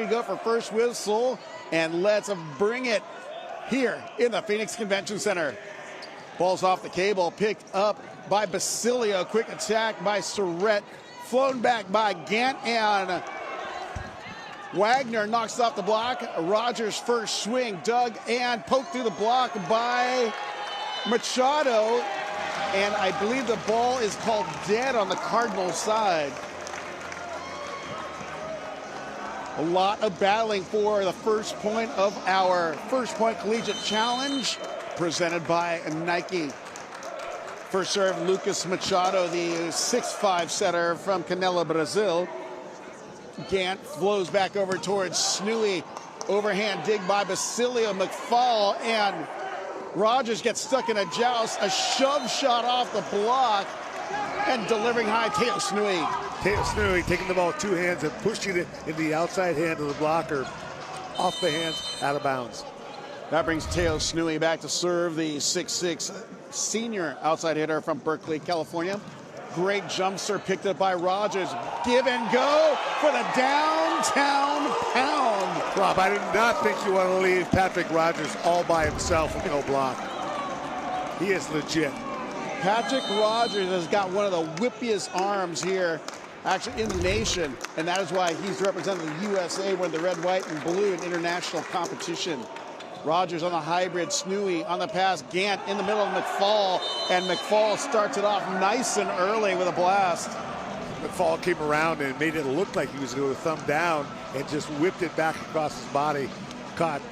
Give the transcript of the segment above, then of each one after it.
to go for first whistle, and let's bring it here in the Phoenix Convention Center. Ball's off the cable, picked up by Basilio. Quick attack by Surrett, flown back by Gant, and Wagner knocks off the block. Rogers first swing, dug and poked through the block by Machado, and I believe the ball is called dead on the Cardinals side. A lot of battling for the first point of our First Point Collegiate Challenge, presented by Nike. First serve, Lucas Machado, the 6'5" setter from Canela, Brazil. Gant flows back over towards Snooey. Overhand dig by Basilio. McFall and Rogers gets stuck in a joust. A shove shot off the block and delivering high. Teo Snooey. Teo Snooey taking the ball with two hands and pushing it in the outside hand of the blocker, off the hands, out of bounds. That brings Teo Snooey back to serve, the 6'6" senior outside hitter from Berkeley, California. Great jump serve picked up by Rogers. Give and go for the downtown pound. Rob, I do not think you want to leave Patrick Rogers all by himself with no block. He is legit. Patrick Rogers has got one of the whippiest arms here, actually in the nation, and that is why he's represented the USA with the red, white, and blue in international competition. Rogers on the hybrid, Snooey on the pass, Gant in the middle of McFall, and McFall starts it off nice and early with a blast. McFall came around and made it look like he was going to thumb down and just whipped it back across his body, caught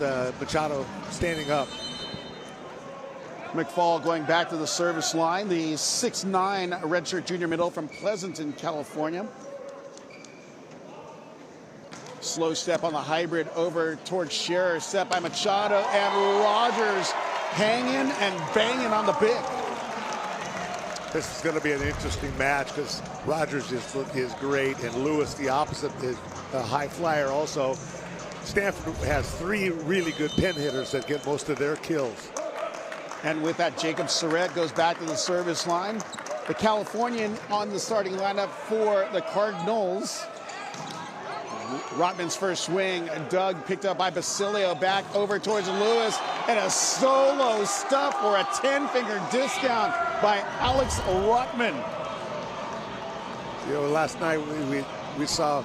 Machado standing up. McFall going back to the service line, the 6'9" redshirt junior middle from Pleasanton, California. Slow step on the hybrid over towards Scherer, set by Machado, and Rogers hanging and banging on the big. This is going to be an interesting match because Rogers is great, and Lewis, the opposite, is a high flyer also. Stanford has three really good pin hitters that get most of their kills. And with that, Jacob Surrett goes back to the service line. The Californian on the starting lineup for the Cardinals. Rotman's first swing, dug, picked up by Basilio, back over towards Lewis, and a solo stuff for a 10-finger discount by Alex Rotman. You know, last night we saw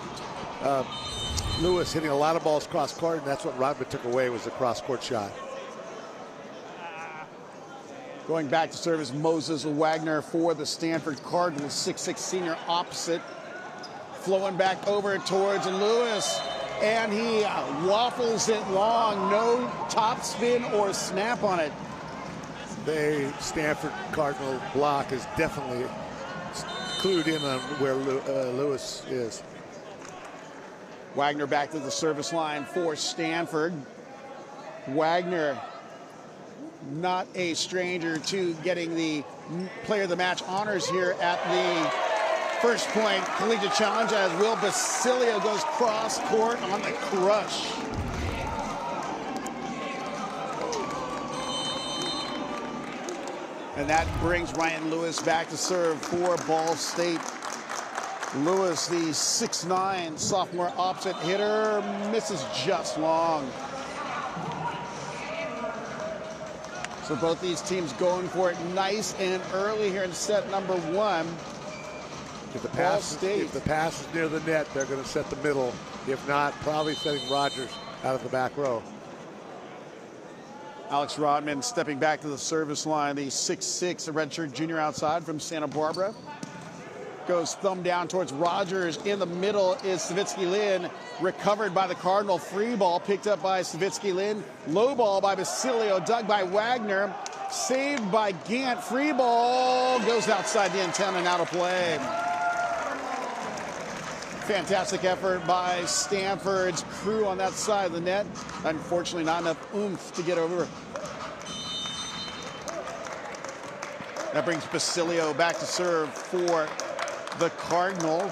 Lewis hitting a lot of balls cross court, and that's what Rotman took away, was the cross court shot. Going back to serve is Moses Wagner for the Stanford Cardinals, 6'6" senior opposite. Flowing back over towards Lewis, and he waffles it long. No top spin or snap on it. The Stanford Cardinal block is definitely clued in on where Lewis is. Wagner back to the service line for Stanford. Wagner, not a stranger to getting the player of the match honors here at the First Point Collegiate Challenge, as Will Basilio goes cross court on the crush. And that brings Ryan Lewis back to serve for Ball State. Lewis, the 6'9" sophomore opposite hitter, misses just long. So both these teams going for it nice and early here in set number one. If the pass is near the net, they're going to set the middle. If not, probably setting Rogers out of the back row. Alex Rodman stepping back to the service line, the 6'6", redshirt junior outside from Santa Barbara. Goes thumb down towards Rogers. In the middle is Savitsky Lin, recovered by the Cardinal. Free ball picked up by Savitsky Lin. Low ball by Basilio, dug by Wagner. Saved by Gant. Free ball goes outside the antenna and out of play. Fantastic effort by Stanford's crew on that side of the net. Unfortunately, not enough oomph to get over. That brings Basilio back to serve for the Cardinal.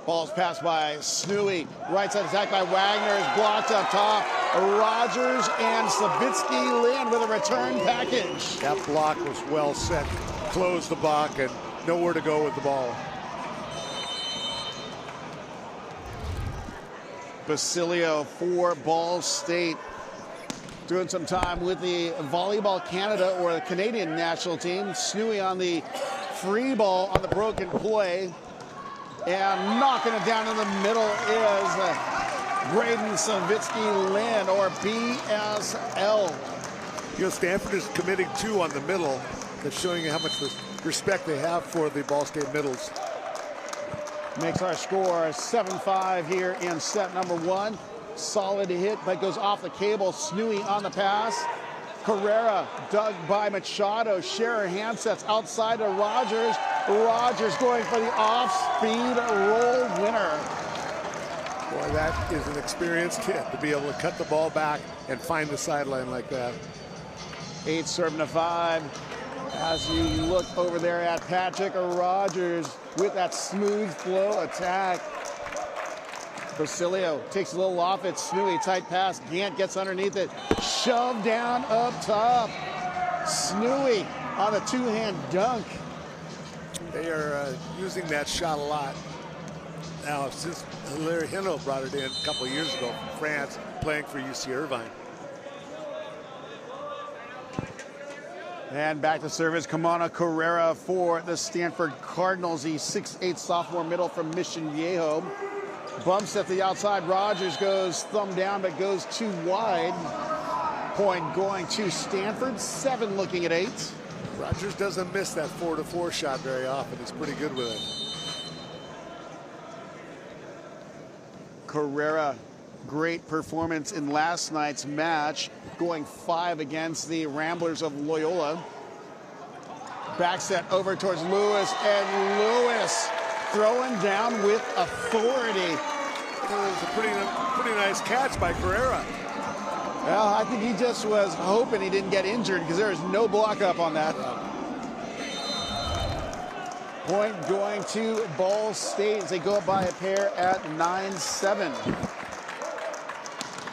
Ball's passed by Snooey. Right side attack by Wagner is blocked up top. Rogers and Savitsky Lin with a return package. That block was well set. Closed the block and nowhere to go with the ball. Basilio for Ball State. Doing some time with the Volleyball Canada or the Canadian national team. Snooey on the free ball on the broken play. And knocking it down in the middle is Braden Savitsky-Lynn, or BSL. You know, Stanford is committing 2 on the middle. That's showing you how much respect they have for the Ball State middles. Makes our score 7-5 here in set number 1. Solid hit, but goes off the cable. Snooey on the pass. Carrera dug by Machado. Scherer handsets outside to Rogers. Rogers going for the off-speed roll winner. Boy, that is an experienced kid to be able to cut the ball back and find the sideline like that. 8-5. As you look over there at Patrick Rogers with that smooth flow attack. Basilio takes a little off it. Snooey, tight pass. Gant gets underneath it. Shoved down up top. Snooey on a 2-hand dunk. They are using that shot a lot. Now, since Larry Hino brought it in a couple of years ago from France, playing for UC Irvine. And back to service, Kamana Carrera for the Stanford Cardinals. The 6'8" sophomore middle from Mission Viejo. Bumps at the outside. Rogers goes thumb down, but goes too wide. Point going to Stanford. 7 looking at 8. Rogers doesn't miss that 4-4 shot very often. He's pretty good with it. Carrera, great performance in last night's match, going 5 against the Ramblers of Loyola. Back set over towards Lewis, and Lewis throwing down with authority. It was a pretty nice catch by Carrera. Well, I think he just was hoping he didn't get injured because there is no block up on that. Point going to Ball State as they go up by a pair at 9-7.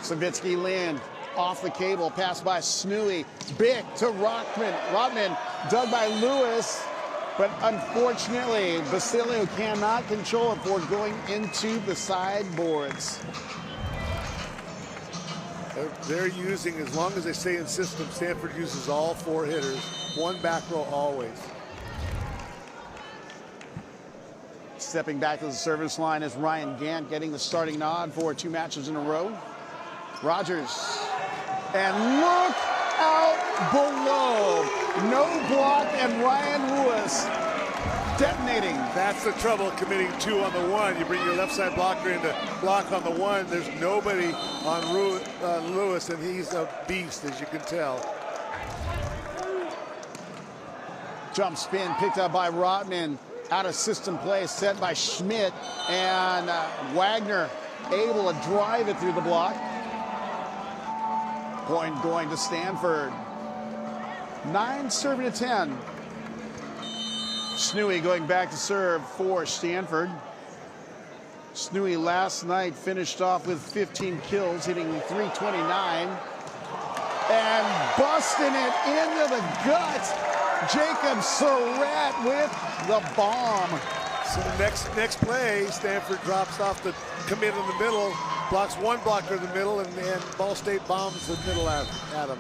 Savitsky-Lynn off the cable, pass by Snooey. Big to Rockman. Rodman dug by Lewis, but unfortunately, Basilio cannot control it for going into the sideboards. They're using, as long as they stay in system, Stanford uses all 4 hitters. 1 back row always. Stepping back to the service line is Ryan Gant, getting the starting nod for 2 matches in a row. Rogers. And look out below. No block, and Ryan Lewis detonating. That's the trouble committing 2 on the 1. You bring your left side blocker in to block on the 1. There's nobody on Lewis, and he's a beast, as you can tell. Jump spin picked up by Rotman. Out of system play set by Schmidt, and Wagner able to drive it through the block. Point going to Stanford. 9-10. Snooey going back to serve for Stanford. Snooey last night finished off with 15 kills, hitting .329. And busting it into the gut. Jacob Surratt with the bomb. So next play, Stanford drops off the commit in the middle, blocks 1 blocker in the middle, and Ball State bombs the middle at him.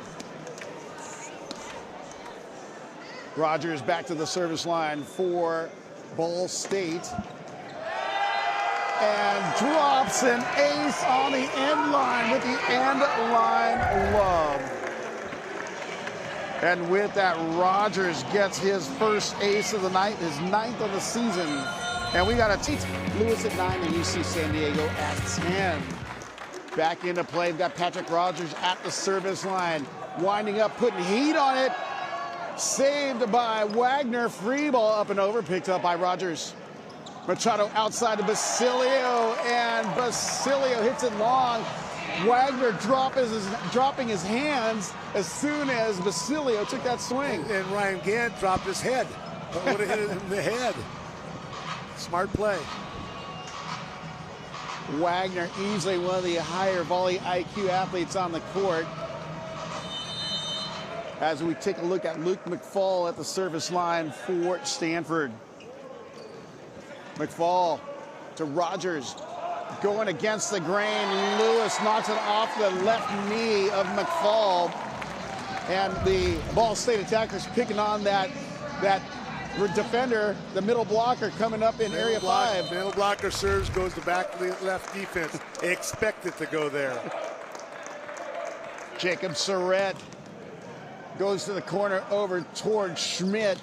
Rogers back to the service line for Ball State. And drops an ace on the end line with the end line love. And with that, Rogers gets his first ace of the night, his 9th of the season. And we got a T. Lewis at 9 and UC San Diego at 10. Back into play, we've got Patrick Rogers at the service line. Winding up, putting heat on it. Saved by Wagner. Free ball up and over, picked up by Rogers. Machado outside to Basilio, and Basilio hits it long. Wagner dropping his hands as soon as Basilio took that swing. And Ryan Gant dropped his head. Would have hit it in the head. Smart play. Wagner, easily one of the higher volley IQ athletes on the court. As we take a look at Luke McFall at the service line for Stanford. McFall to Rogers. going against the grain. Lewis knocks it off the left knee of McFall. And the Ball State attackers picking on that defender, the middle blocker coming up in area 5. Middle blocker serves, goes to back to the left defense. Expect it to go there. Jacob Surratt goes to the corner over towards Schmidt.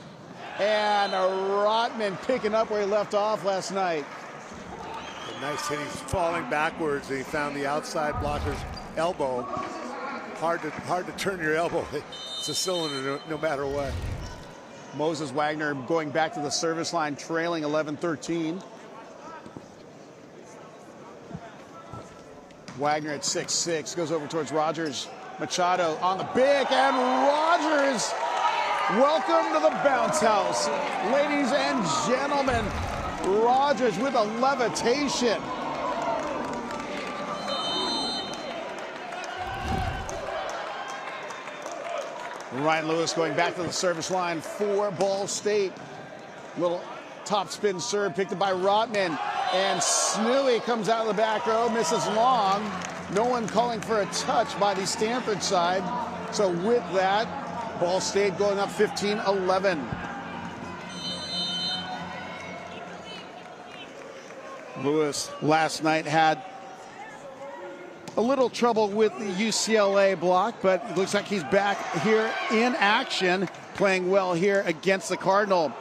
And Rotman picking up where he left off last night. A nice hit. He's falling backwards. He found the outside blocker's elbow. Hard to turn your elbow. It's a cylinder no matter what. Moses Wagner going back to the service line, trailing 11-13. Wagner at 6'6", goes over towards Rogers. Machado on the big, and Rogers, welcome to the bounce house. Ladies and gentlemen, Rogers with a levitation. Ryan Lewis going back to the service line for Ball State. Little top spin serve picked up by Rotman. And Snooey comes out of the back row, misses long. No one calling for a touch by the Stanford side. So with that, Ball State going up 15-11. Lewis last night had a little trouble with the UCLA block, but it looks like he's back here in action, playing well here against the Cardinal.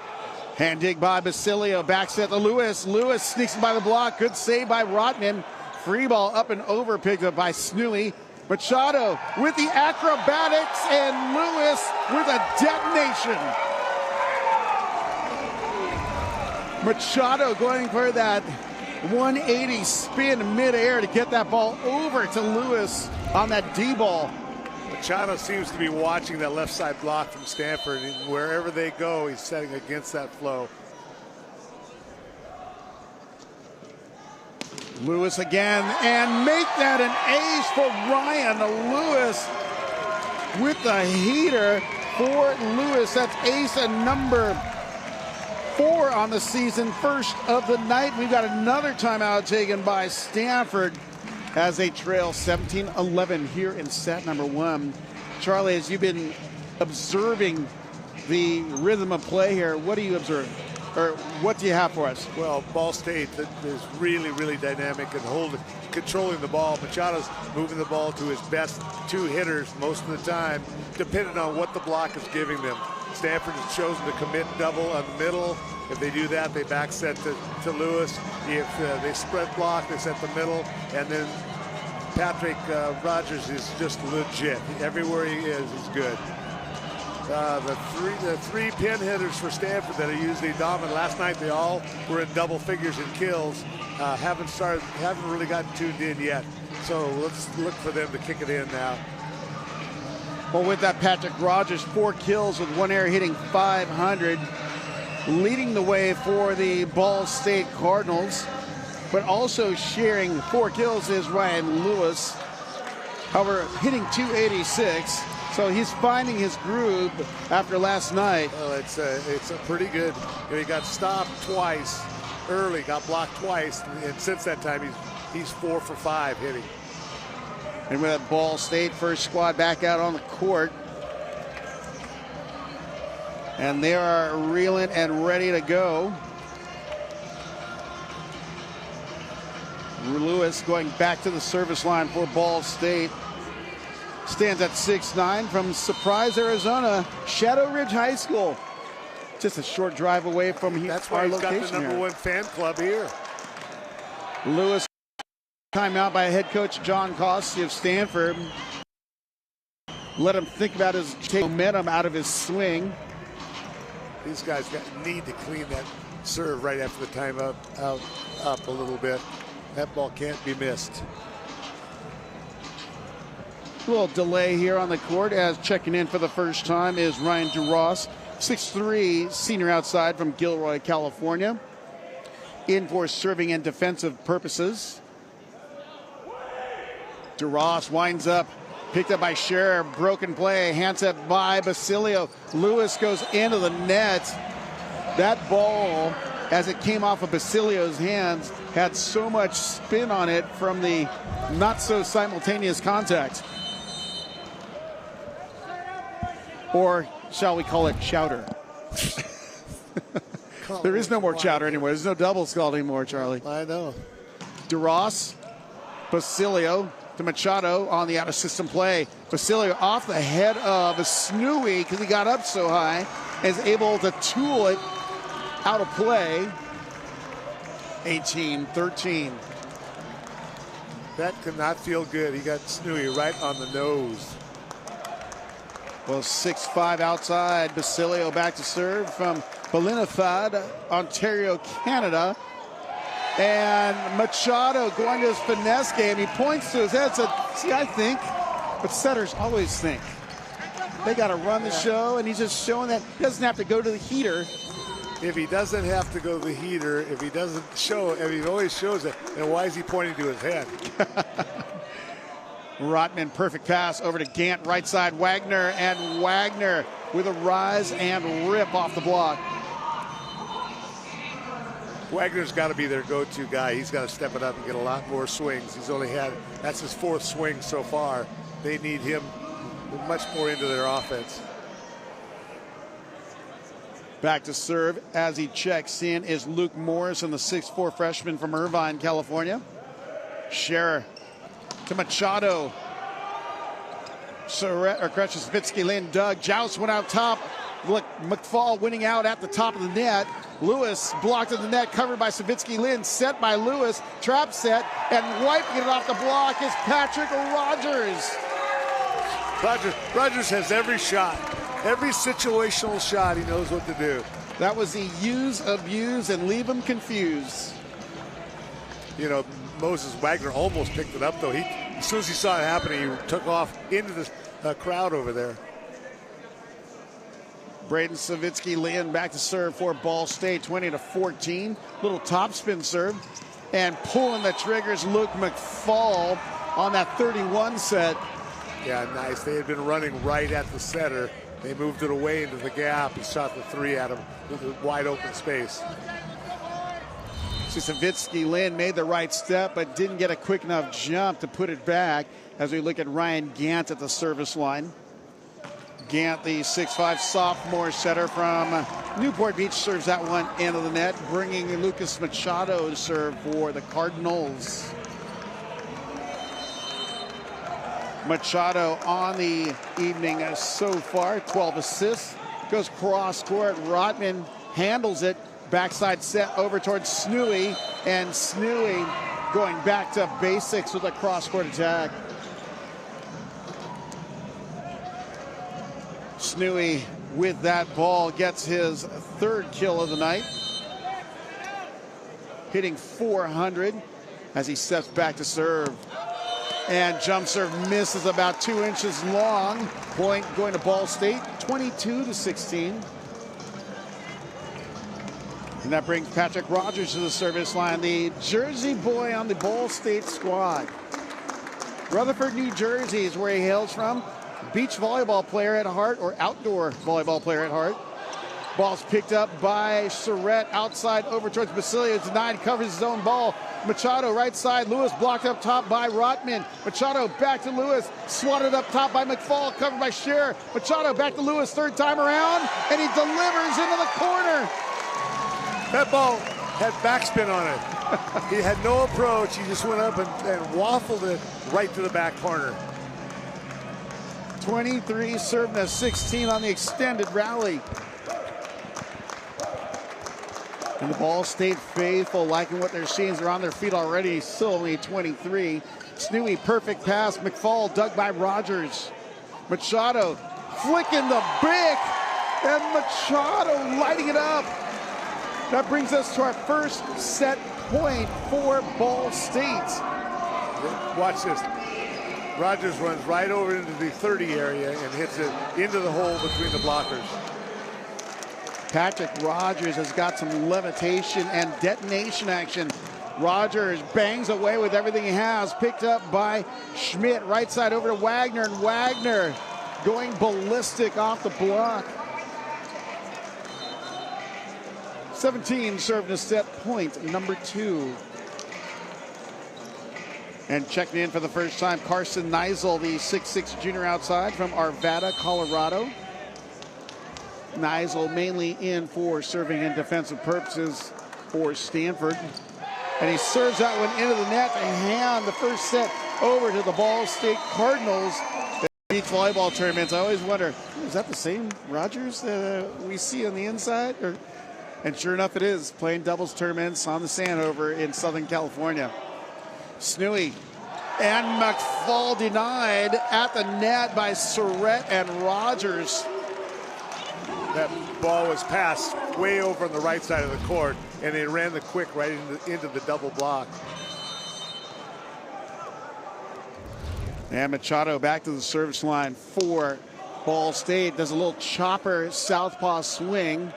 Hand dig by Basilio, back set to Lewis. Lewis sneaks by the block, good save by Rotman. Free ball up and over, picked up by Snooey. Machado with the acrobatics, and Lewis with a detonation. Machado going for that 180 spin midair to get that ball over to Lewis on that D ball. Machado seems to be watching that left side block from Stanford, and wherever they go, he's setting against that flow. Lewis again, and make that an ace for Ryan Lewis with the heater for Lewis. That's ace and number 4 on the season, first of the night. We've got another timeout taken by Stanford as they trail 17-11 here in set number 1. Charlie, as you've been observing the rhythm of play here, what do you observe? Or what do you have for us? Well, Ball State is really, really dynamic and controlling the ball. Machado's moving the ball to his best 2 hitters most of the time, depending on what the block is giving them. Stanford has chosen to commit double on the middle. If they do that, they back set to Lewis. If they spread block, they set the middle. And then Patrick Rogers is just legit. Everywhere he is, he's good. The three pin hitters for Stanford that are usually dominant. Last night they all were in double figures in kills. Haven't really gotten tuned in yet. So let's look for them to kick it in now. Well, with that, Patrick Rogers, 4 kills with 1 error, hitting .500, leading the way for the Ball State Cardinals. But also sharing 4 kills is Ryan Lewis. However, hitting .286. So he's finding his groove after last night. Well, it's a pretty good. He got stopped twice early, got blocked twice, and since that time he's 4 for 5 hitting. And with that, Ball State first squad back out on the court, and they are reeling and ready to go. Lewis going back to the service line for Ball State. Stands at 6'9" from Surprise, Arizona, Shadow Ridge High School. Just a short drive away from here. That's why he's got the #1 fan club here. Lewis, timeout by head coach John Costi of Stanford. Let him think about his momentum out of his swing. These guys need to clean that serve right after the timeout up a little bit. That ball can't be missed. A little delay here on the court as checking in for the first time is Ryan DeRoss, 6'3", senior outside from Gilroy, California. In for serving and defensive purposes. DeRoss winds up, picked up by Scherer, broken play, hands up by Basilio. Lewis goes into the net. That ball as it came off of Basilio's hands, had so much spin on it from the not so simultaneous contact. Or shall we call it chowder? There is no more chowder anymore. There's no doubles called anymore, Charlie. I know. DeRoss, Basilio to Machado on the out-of-system play. Basilio off the head of Snooey because he got up so high, is able to tool it out of play. 18-13. That could not feel good. He got Snooey right on the nose. Well, 6-5 outside. Basilio back to serve from Ballinafad, Ontario, Canada. And Machado going to his finesse game. He points to his head and said, see, I think, but setters always think. They got to run the show, and he's just showing that he doesn't have to go to the heater. If he doesn't have to go to the heater, if he doesn't show, if he always shows it, then why is he pointing to his head? Rotman, perfect pass over to Gant, right side, Wagner, and Wagner with a rise and rip off the block. Wagner's got to be their go-to guy. He's got to step it up and get a lot more swings. He's only had, that's his 4th swing so far. They need him much more into their offense. Back to serve as he checks in is Luke Morrison, the 6'4" freshman from Irvine, California. Scherer to Machado. Savitsky, Lynn, Doug. Joust went out top. Look, McFall winning out at the top of the net. Lewis blocked in the net, covered by Savitsky Lynn, set by Lewis, trap set, and wiping it off the block is Patrick Rogers. Rogers has every shot, every situational shot. He knows what to do. That was the use, abuse, and leave him confused. You know, Moses Wagner almost picked it up, though. As soon as he saw it happening, he took off into the crowd over there. Braden Savitsky Lynn back to serve for Ball State, 20-14. Little topspin serve. And pulling the triggers, Luke McFall on that 31 set. Yeah, nice. They had been running right at the setter. They moved it away into the gap and shot the 3 at him with a wide open space. So Savitsky Lynn made the right step, but didn't get a quick enough jump to put it back as we look at Ryan Gant at the service line. Gant, the 6'5" sophomore setter from Newport Beach, serves that one into the net, bringing Lucas Machado to serve for the Cardinals. Machado on the evening so far, 12 assists. Goes cross court. Rotman handles it. Backside set over towards Snooey. And Snooey going back to basics with a cross court attack. Snooey with that ball gets his 3rd kill of the night. Hitting .400 as he steps back to serve. And jump serve misses about 2 inches long. Point going to Ball State, 22-16. And that brings Patrick Rogers to the service line, the Jersey boy on the Ball State squad. Rutherford, New Jersey is where he hails from. Beach volleyball player at heart, or outdoor volleyball player at heart. Ball's picked up by Surratt outside over towards Basilio. Denied, covers his own ball. Machado right side. Lewis blocked up top by Rotman. Machado back to Lewis. Swatted up top by McFall. Covered by Scherer. Machado back to Lewis 3rd time around. And he delivers into the corner. That ball had backspin on it. He had no approach. He just went up and waffled it right to the back corner. 23 serving a 16 on the extended rally. And the Ball State faithful liking what they're seeing. They're on their feet already. Still only 23. Snooey, perfect pass. McFall dug by Rogers. Machado flicking the bick. And Machado lighting it up. That brings us to our first set point for Ball State. Watch this. Rogers runs right over into the 30 area and hits it into the hole between the blockers. Patrick Rogers has got some levitation and detonation action. Rogers bangs away with everything he has. Picked up by Schmidt. Right side over to Wagner. And Wagner going ballistic off the block. 17 serving to set point number 2. And checking in for the first time, Carson Neisel, the 6'6" junior outside from Arvada, Colorado. Neisel mainly in for serving and defensive purposes for Stanford. And he serves that one into the net to hand the first set over to the Ball State Cardinals. Beach volleyball tournaments, I always wonder, is that the same Rogers that we see on the inside? And sure enough, it is, playing doubles tournaments on the sand over in Southern California. Snooey and McFall denied at the net by Surrett and Rogers. That ball was passed way over on the right side of the court, and they ran the quick right into the double block. And Machado back to the service line for Ball State. Does a little chopper southpaw swing.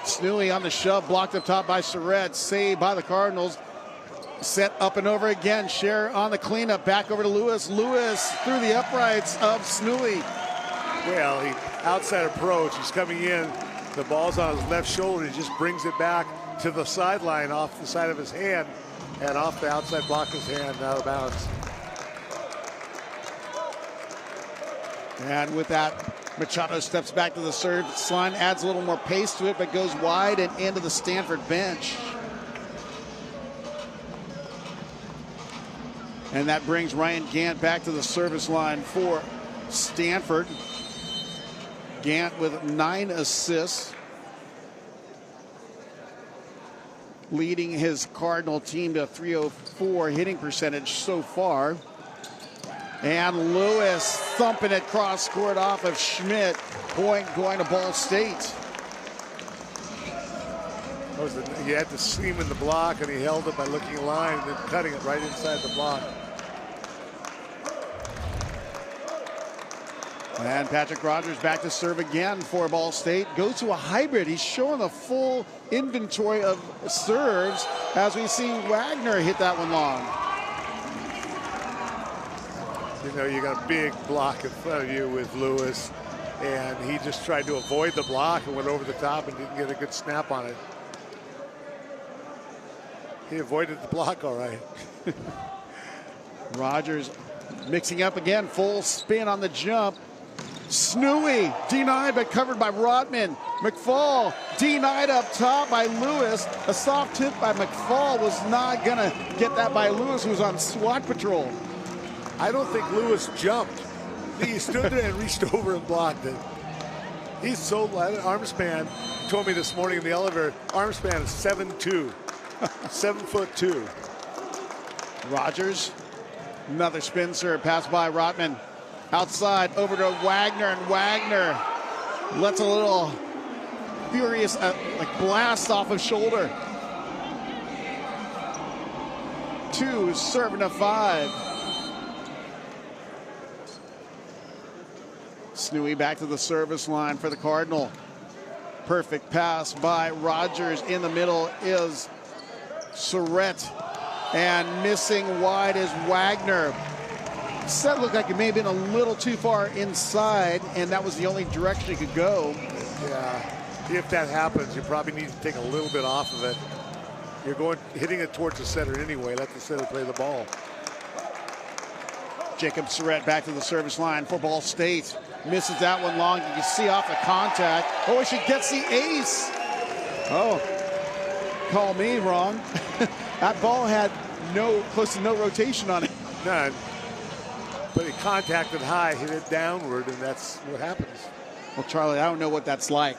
Snooey on the shove, blocked up top by Surrett. Saved by the Cardinals. Set up and over again. Scher on the cleanup. Back over to Lewis. Lewis through the uprights of Snooey. Well, he outside approach. He's coming in. The ball's on his left shoulder. He just brings it back to the sideline off the side of his hand and off the outside block of his hand, out of bounds. And with that, Machado steps back to the service line, adds a little more pace to it, but goes wide and into the Stanford bench. And that brings Ryan Gant back to the service line for Stanford. Gant with 9 assists, leading his Cardinal team to 304 hitting percentage so far. And Lewis thumping it cross court off of Schmidt. Point going to Ball State. He had the seam in the block, and he held it by looking line and then cutting it right inside the block. And Patrick Rogers back to serve again for Ball State. Goes to a hybrid. He's showing a full inventory of serves as we see Wagner hit that one long. You know, you got a big block in front of you with Lewis, and he just tried to avoid the block and went over the top and didn't get a good snap on it. He avoided the block all right. Rogers mixing up again, full spin on the jump. Snooey denied but covered by Rodman. McFall denied up top by Lewis. A soft tip by McFall was not gonna get that by Lewis, who was on SWAT patrol. I don't think Lewis jumped. He stood there and reached over and blocked it. He's so light. Arm span, told me this morning in the elevator, arm span is 7'2". 7'2". Rogers, another spin serve, pass by Rotman. Outside, over to Wagner, and Wagner lets a little furious like blast off his shoulder. 2 serving to 5. Snooey back to the service line for the Cardinal. Perfect pass by Rogers. In the middle is Surrett, and missing wide is Wagner. Set looked like it may have been a little too far inside, and that was the only direction he could go. Yeah, if that happens, you probably need to take a little bit off of it. You're hitting it towards the center anyway. Let the center play the ball. Jacob Surrett back to the service line for Ball State. Misses that one long. You can see off the contact. Oh, she gets the ace. Oh, call me wrong. That ball had close to no rotation on it. None. But it contacted high, hit it downward, and that's what happens. Well, Charlie, I don't know what that's like.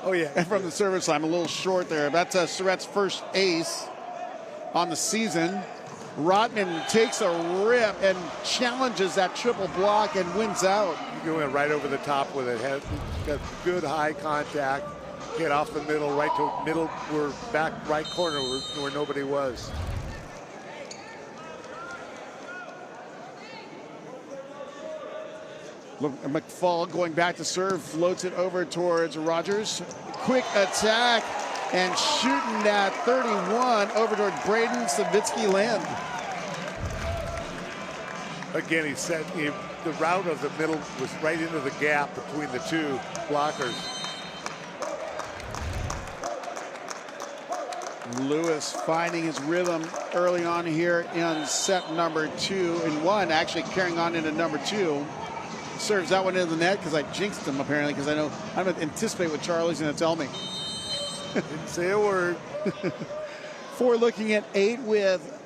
Oh, yeah. And from the service line, I'm a little short there. That's Surrett's first ace on the season. Rotman takes a rip and challenges that triple block and wins out. You went right over the top with it. Got good high contact. Hit off the middle, right to middle, back right corner where nobody was. McFall going back to serve, floats it over towards Rogers. Quick attack and shooting at 31 over toward Braden Savitsky-Land. Again, the route of the middle was right into the gap between the two blockers. Lewis finding his rhythm early on here in set number 2 and 1, actually carrying on into number 2. Serves that one into the net because I jinxed him apparently, because I know I'm going to anticipate what Charlie's going to tell me. Didn't say a word. 4 looking at 8 with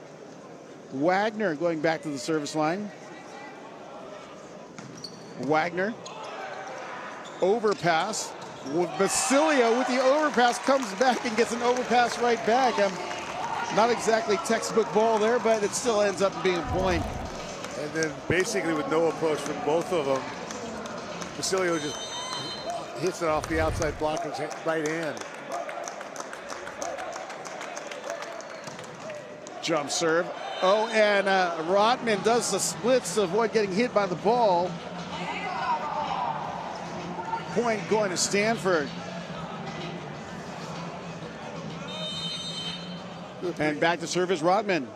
Wagner going back to the service line. Wagner. Overpass. Basilio with the overpass comes back and gets an overpass right back. Not exactly textbook ball there, but it still ends up being a point. And then basically with no approach from both of them, Basilio just hits it off the outside blocker's right hand. Jump serve. Oh, and Rotman does the splits to avoid getting hit by the ball. Point going to Stanford. And back to serve is Rotman.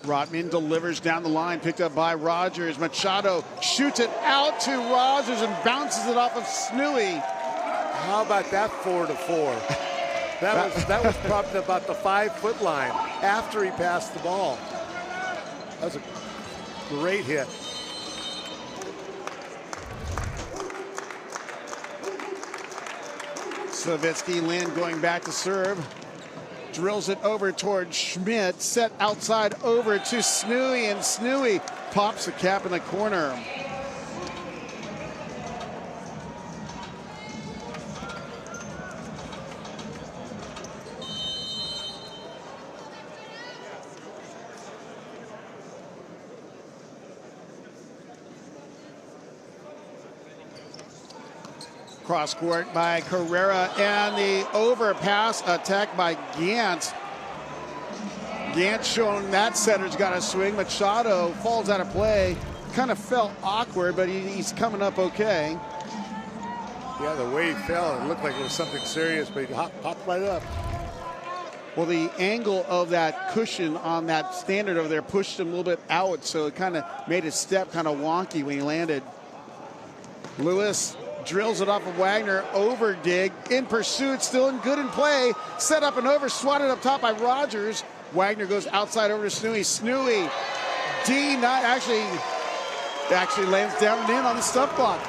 Rotman delivers down the line, picked up by Rogers. Machado shoots it out to Rogers and bounces it off of Snooey. How about that 4-4? That was probably about the 5-foot line after he passed the ball. That was a great hit. Savitsky, Lynn going back to serve. Drills it over towards Schmidt. Set outside over to Snooey, and Snooey pops the cap in the corner. Cross court by Carrera, and the overpass attack by Gant. Gant showing that setter's got a swing. Machado falls out of play. Kind of felt awkward, but he's coming up okay. Yeah, the way he fell, it looked like it was something serious, but he popped right up. Well, the angle of that cushion on that standard over there pushed him a little bit out, so it kind of made his step kind of wonky when he landed. Lewis drills it off of Wagner, over dig, in pursuit, still in good in play, set up and over, swatted up top by Rogers. Wagner goes outside over to Snooey. Snooey, D not actually lands down and in on the stuff block.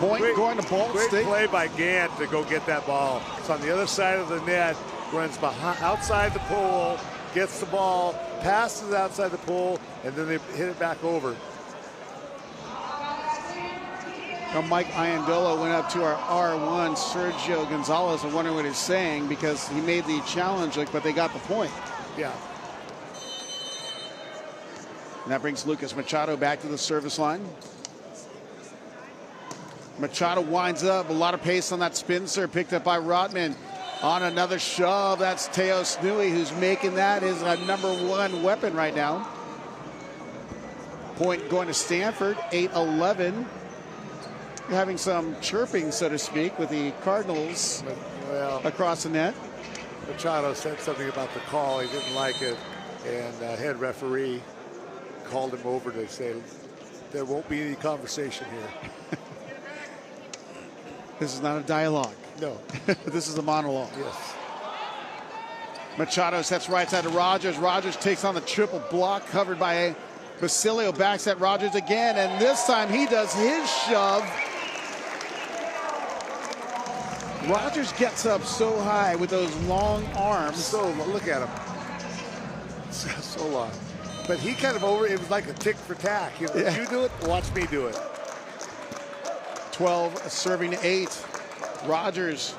Point going to Ball State. Great play by Gant to go get that ball. It's on the other side of the net, runs behind, outside the pole, gets the ball, passes outside the pole, and then they hit it back over. Now Mike Iandola went up to our R1, Sergio Gonzalez. I'm wondering what he's saying, because he made the challenge, but they got the point. Yeah. And that brings Lucas Machado back to the service line. Machado winds up, a lot of pace on that spin serve, picked up by Rotman. On another shove, that's Teo Snooey, who's making that his #1 weapon right now. Point going to Stanford, 8-11. Having some chirping, so to speak, with the Cardinals across the net. Machado said something about the call. He didn't like it, and head referee called him over to say there won't be any conversation here. This is not a dialogue. No. This is a monologue. Yes. Machado sets right side to Rogers. Rogers takes on the triple block covered by Basilio. Backs at Rogers again, and this time he does his shove. Rogers gets up so high with those long arms. So look at him. So long. But he kind of it was like a tick for tack. You do it, watch me do it. 12 serving 8. Rogers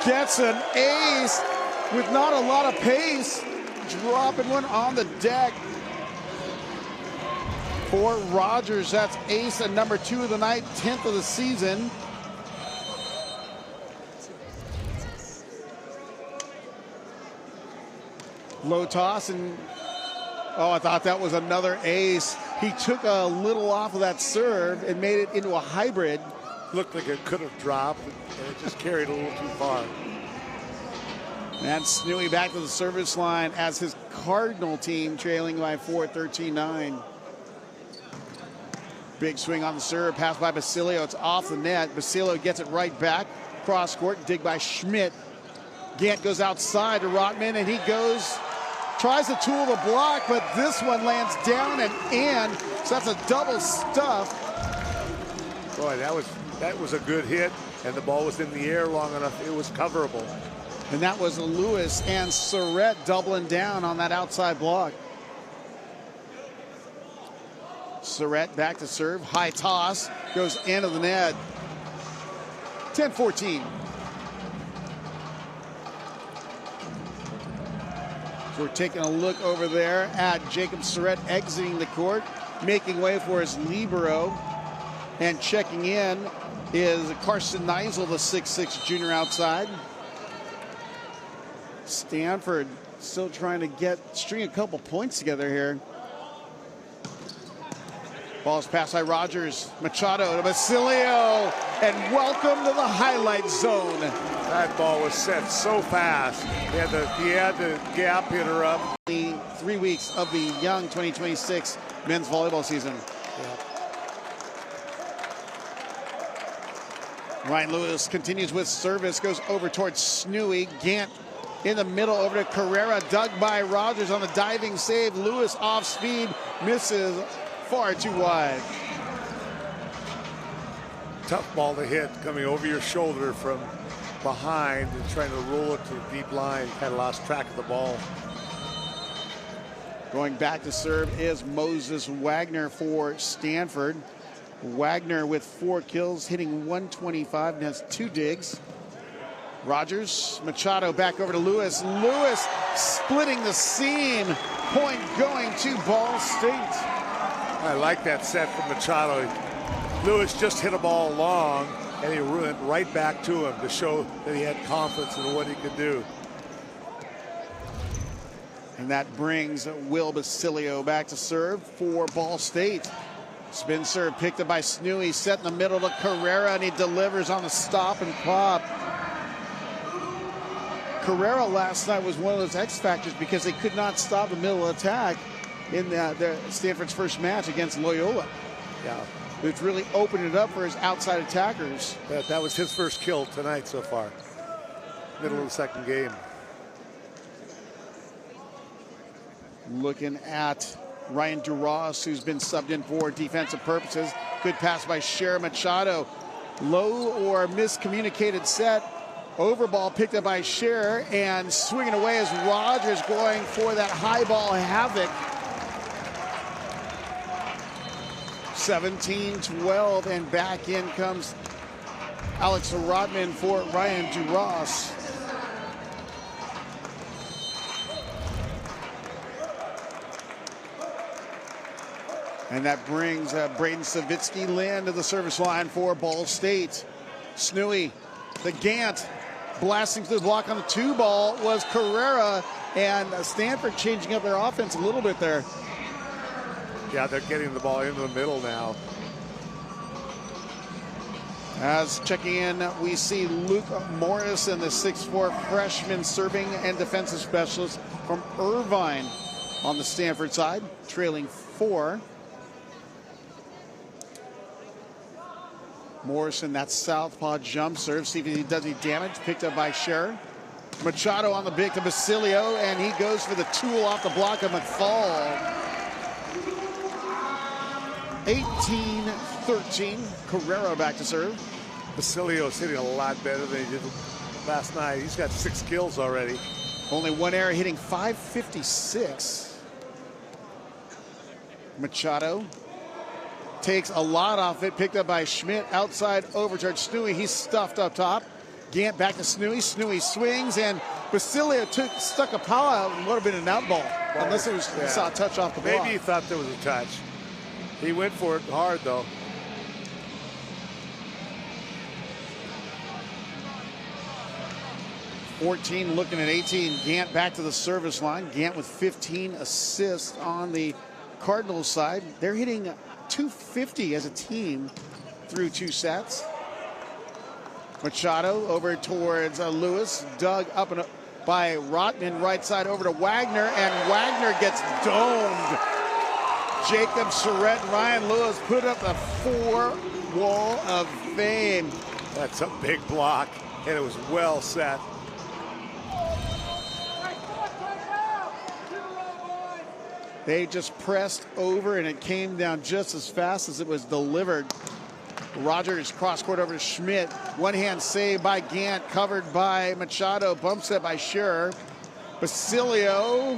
gets an ace with not a lot of pace. Dropping one on the deck for Rogers. That's ace and #2 of the night, 10th of the season. Low toss, and oh, I thought that was another ace. He took a little off of that serve and made it into a hybrid. Looked like it could have dropped, and it just carried a little too far. And Snooey back to the service line as his Cardinal team trailing by 4, 13-9. Big swing on the serve, pass by Basilio. It's off the net. Basilio gets it right back. Cross court, dig by Schmidt. Gant goes outside to Rotman, and he tries to tool the block, but this one lands down and in. So that's a double stuff. Boy, that was a good hit, and the ball was in the air long enough. It was coverable. And that was Lewis and Surrett doubling down on that outside block. Surrett back to serve. High toss. Goes into the net. 10-14. So we're taking a look over there at Jacob Surrett exiting the court, making way for his libero. And checking in is Carson Neisel, the 6'6 junior outside. Stanford still trying to string a couple points together here. Ball's passed by Rogers. Machado to Basilio. And welcome to the highlight zone. That ball was set so fast. He had the gap hitter up. 3 weeks of the young 2026 men's volleyball season. Yep. Ryan Lewis continues with service. Goes over towards Snooey. Gant in the middle over to Carrera. Dug by Rogers on the diving save. Lewis off speed. Misses. Far too wide. Tough ball to hit, coming over your shoulder from behind and trying to roll it to the deep line. Kind of lost track of the ball. Going back to serve is Moses Wagner for Stanford. Wagner with 4 kills, hitting 125 and has 2 digs. Rogers, Machado back over to Lewis. Lewis splitting the seam. Point going to Ball State. I like that set from Machado. Lewis just hit a ball long, and he went right back to him to show that he had confidence in what he could do. And that brings Will Basilio back to serve for Ball State. Spin serve picked up by Snooey, set in the middle to Carrera, and he delivers on the stop and pop. Carrera last night was one of those X factors because they could not stop the middle attack in Stanford's first match against Loyola. Yeah, It's really opened it up for his outside attackers. that was his first kill tonight so far. Middle of the second game. Looking at Ryan Duras, who's been subbed in for defensive purposes. Good pass by Cher. Machado. Low or miscommunicated set. Overball picked up by Cher, and swinging away is Rogers going for that high ball havoc. 17-12, and back in comes Alex Rotman for Ryan Duras. And that brings Braden Savitsky-Lynn to the service line for Ball State. Snooey, the Gant, blasting through the block on the 2-ball was Carrera, and Stanford changing up their offense a little bit there. Yeah, they're getting the ball into the middle now. As checking in, we see Luke Morrison, the 6'4 freshman serving and defensive specialist from Irvine on the Stanford side, trailing 4. Morrison, that southpaw jump serve. See if he does any damage. Picked up by Scherer. Machado on the big to Basilio, and he goes for the tool off the block of McFall. 18-13. Carrera back to serve. Basilio's hitting a lot better than he did last night. He's got 6 kills already. Only 1 error, hitting .556. Machado takes a lot off it, picked up by Schmidt, outside over towards Snooey. He's stuffed up top. Gant back to Snooey. Snooey swings, and Basilio stuck a paw out and would have been an out ball, unless it was he saw a touch off the block. Maybe he thought there was a touch. He went for it hard, though. .14 looking at 18. Gant back to the service line. Gant with 15 assists on the Cardinals side. They're hitting .250 as a team through 2 sets. Machado over towards Lewis, dug up and up by Rotman, right side over to Wagner, and Wagner gets domed. Jacob Charette and Ryan Lewis put up a 4 wall of fame. That's a big block, and it was well set. They just pressed over, and it came down just as fast as it was delivered. Rogers cross court over to Schmidt. One hand save by Gant, covered by Machado. Bump set by Scherer. Basilio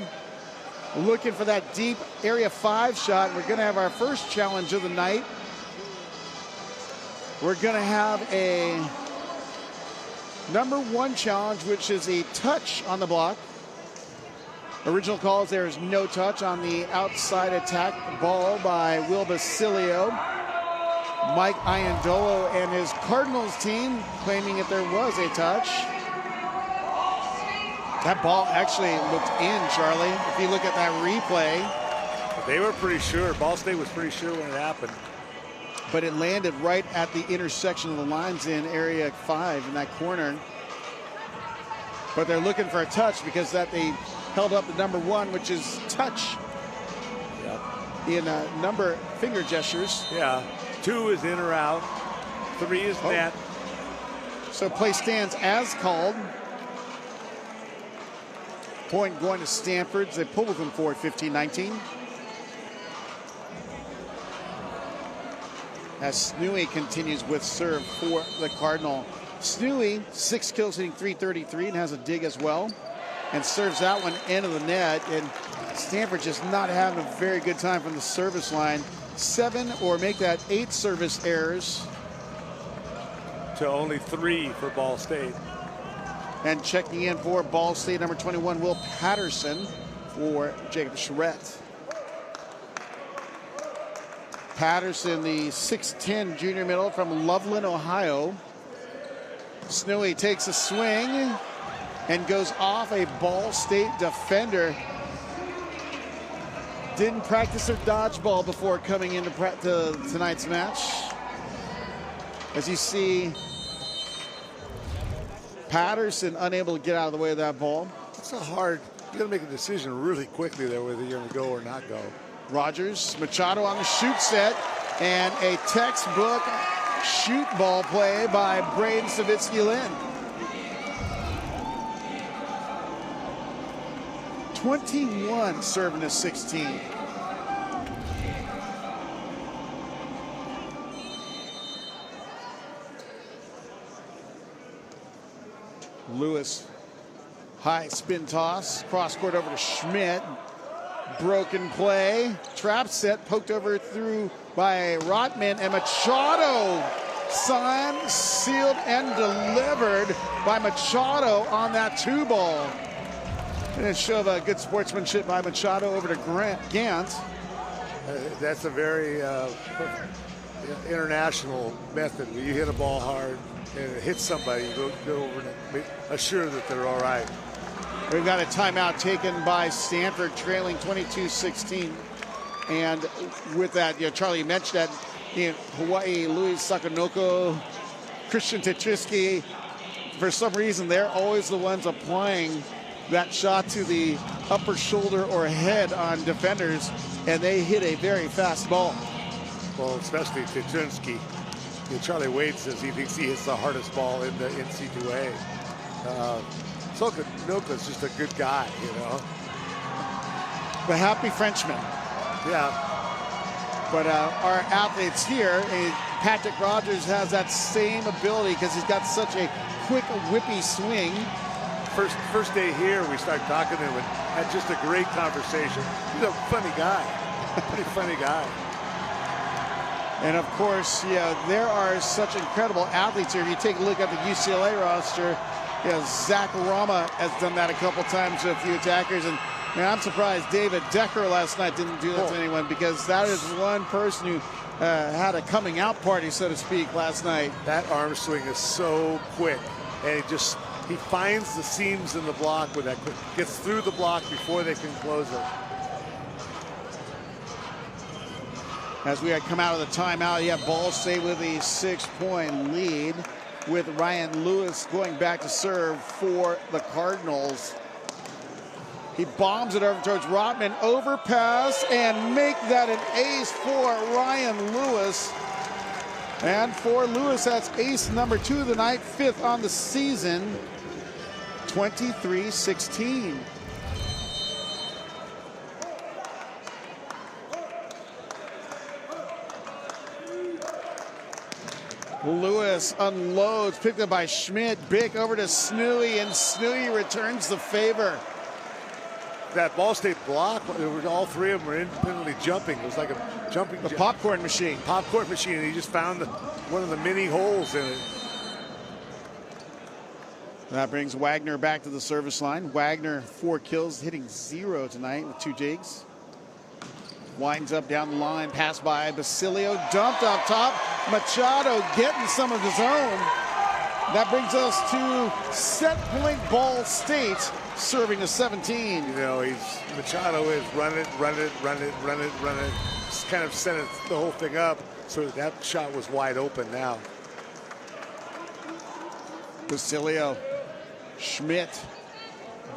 looking for that deep area 5 shot. We're going to have our first challenge of the night. We're going to have a number 1 challenge, which is a touch on the block. Original calls, there is no touch on the outside attack ball by Will Basilio. Mike Iandolo and his Cardinals team claiming that there was a touch. That ball actually looked in, Charlie. If you look at that replay. They were pretty sure. Ball State was pretty sure when it happened. But it landed right at the intersection of the lines in area 5 in that corner. But they're looking for a touch because that they held up the number 1, which is touch. Yep. In number finger gestures. Yeah. 2 is in or out. 3 is net. So play stands as called. Point going to Stanford. They pull with them forward 15-19. As Snooey continues with serve for the Cardinal. Snooey, 6 kills, hitting .333 and has a dig as well. And serves that one into the net. And Stanford just not having a very good time from the service line. 7 or make that 8 service errors. To only 3 for Ball State. And checking in for Ball State, number 21, Will Patterson for Jacob Charette. Patterson, the 6'10 junior middle from Loveland, Ohio. Snowy takes a swing and goes off a Ball State defender. Didn't practice their dodgeball before coming into tonight's match. As you see, Patterson unable to get out of the way of that ball. It's a hard, you gotta make a decision really quickly there whether you're gonna go or not go. Rogers, Machado on the shoot set, and a textbook shoot ball play by Braden Savitsky-Lynn. 21 serving to 16. Lewis, high spin toss, cross court over to Schmidt. Broken play, trap set, poked over through by Rotman, and Machado signed, sealed, and delivered by Machado on that 2 ball. And a show of good sportsmanship by Machado over to Gant. That's a very international method. When you hit a ball hard and it hits somebody, you go over and assure that they're all right. We've got a timeout taken by Stanford, trailing 22-16. And with that, Charlie, you mentioned that Hawaii, Louis Sakanoko, Christian Tetrisky, for some reason, they're always the ones applying that shot to the upper shoulder or head on defenders, and they hit a very fast ball. Well, especially Tetrisky. Charlie Wade says he thinks he hits the hardest ball in the NC2A. Sokonoka's just a good guy, The happy Frenchman. Yeah. But our athletes here, Patrick Rogers has that same ability because he's got such a quick, whippy swing. First day here, we started talking to him and had just a great conversation. He's a funny guy, pretty funny guy. And of course, there are such incredible athletes here. If you take a look at the UCLA roster, Zach Rama has done that a couple times to a few attackers. And man, I'm surprised David Decker last night didn't do that to anyone, because that is one person who had a coming out party, so to speak, last night. That arm swing is so quick, and he finds the seams in the block with that quick, gets through the block before they can close it. As we had come out of the timeout, you have Ball State with a 6-point lead, with Ryan Lewis going back to serve for the Cardinals. He bombs it over towards Rotman, overpass, and make that an ace for Ryan Lewis. And for Lewis, that's ace number 2 of the night, 5th on the season, 23-16. Lewis unloads, picked up by Schmidt. Bick over to Snooey, and Snooey returns the favor. That Ball State block, all three of them were independently jumping. It was like a jumping popcorn machine. Popcorn machine, and he just found one of the many holes in it. That brings Wagner back to the service line. Wagner 4 kills, hitting 0 tonight with 2 jigs. Winds up down the line, pass by Basilio, dumped up top. Machado getting some of his own. That brings us to set point Ball State, serving a 17. You know, Machado is run it. Just kind of set the whole thing up so that shot was wide open now. Basilio, Schmidt,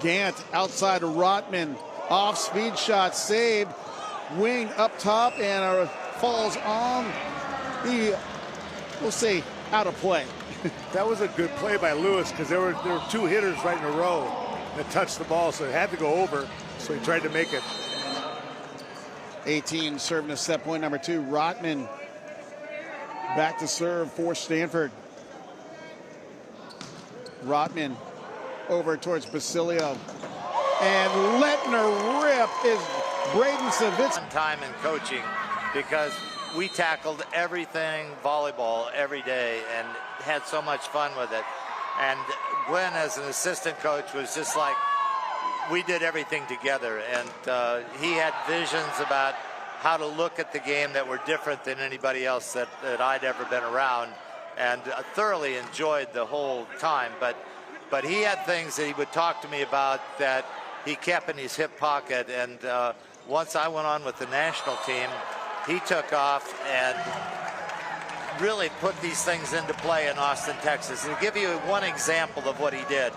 Gant outside of Rotman, off speed shot saved. Wing up top and falls on the, we'll say, out of play. That was a good play by Lewis because there were 2 hitters right in a row that touched the ball, so it had to go over, so he tried to make it. 18 serving a set point number 2. Rotman back to serve for Stanford. Rotman over towards Basilio, and letting her rip is Braden Savitz. Time in coaching because we tackled everything volleyball every day and had so much fun with it. And Glenn, as an assistant coach, was just like, we did everything together. And he had visions about how to look at the game that were different than anybody else that I'd ever been around, and thoroughly enjoyed the whole time. But he had things that he would talk to me about that he kept in his hip pocket. And once I went on with the national team, he took off and really put these things into play in Austin, Texas. To give you one example of what he did,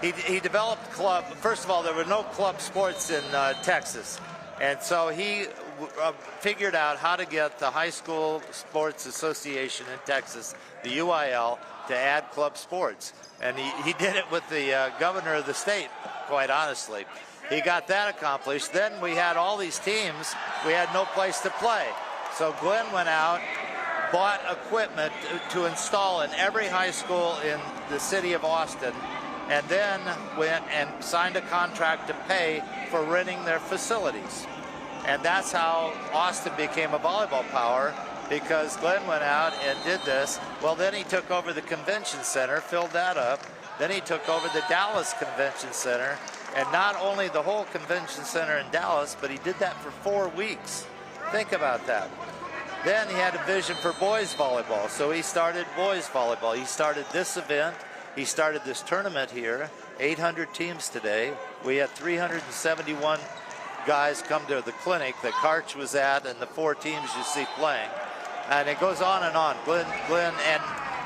he developed club. First of all, there were no club sports in Texas, and so he figured out how to get the High School Sports Association in Texas, the UIL, to add club sports. And he did it with the governor of the state, quite honestly. He got that accomplished. Then we had all these teams. We had no place to play. So Glenn went out, bought equipment to install in every high school in the city of Austin, and then went and signed a contract to pay for renting their facilities. And that's how Austin became a volleyball power, because Glenn went out and did this. Well, then he took over the convention center, filled that up. Then he took over the Dallas Convention Center, and not only the whole convention center in Dallas, but he did that for 4 weeks. Think about that. Then he had a vision for boys volleyball, so he started boys volleyball. He started this event. He started this tournament here. 800 teams today. We had 371 guys come to the clinic that Karch was at, and the 4 teams you see playing. And it goes on and on. Glenn, and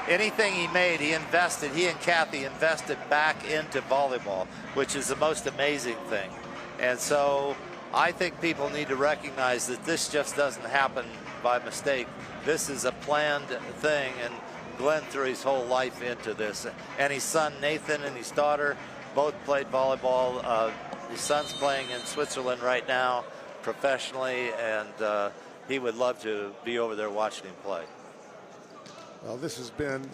anything he made, he invested. He and Kathy invested back into volleyball, which is the most amazing thing. And so I think people need to recognize that this just doesn't happen by mistake. This is a planned thing, and Glenn threw his whole life into this. And his son Nathan and his daughter both played volleyball. His son's playing in Switzerland right now professionally, and he would love to be over there watching him play. Well, this has been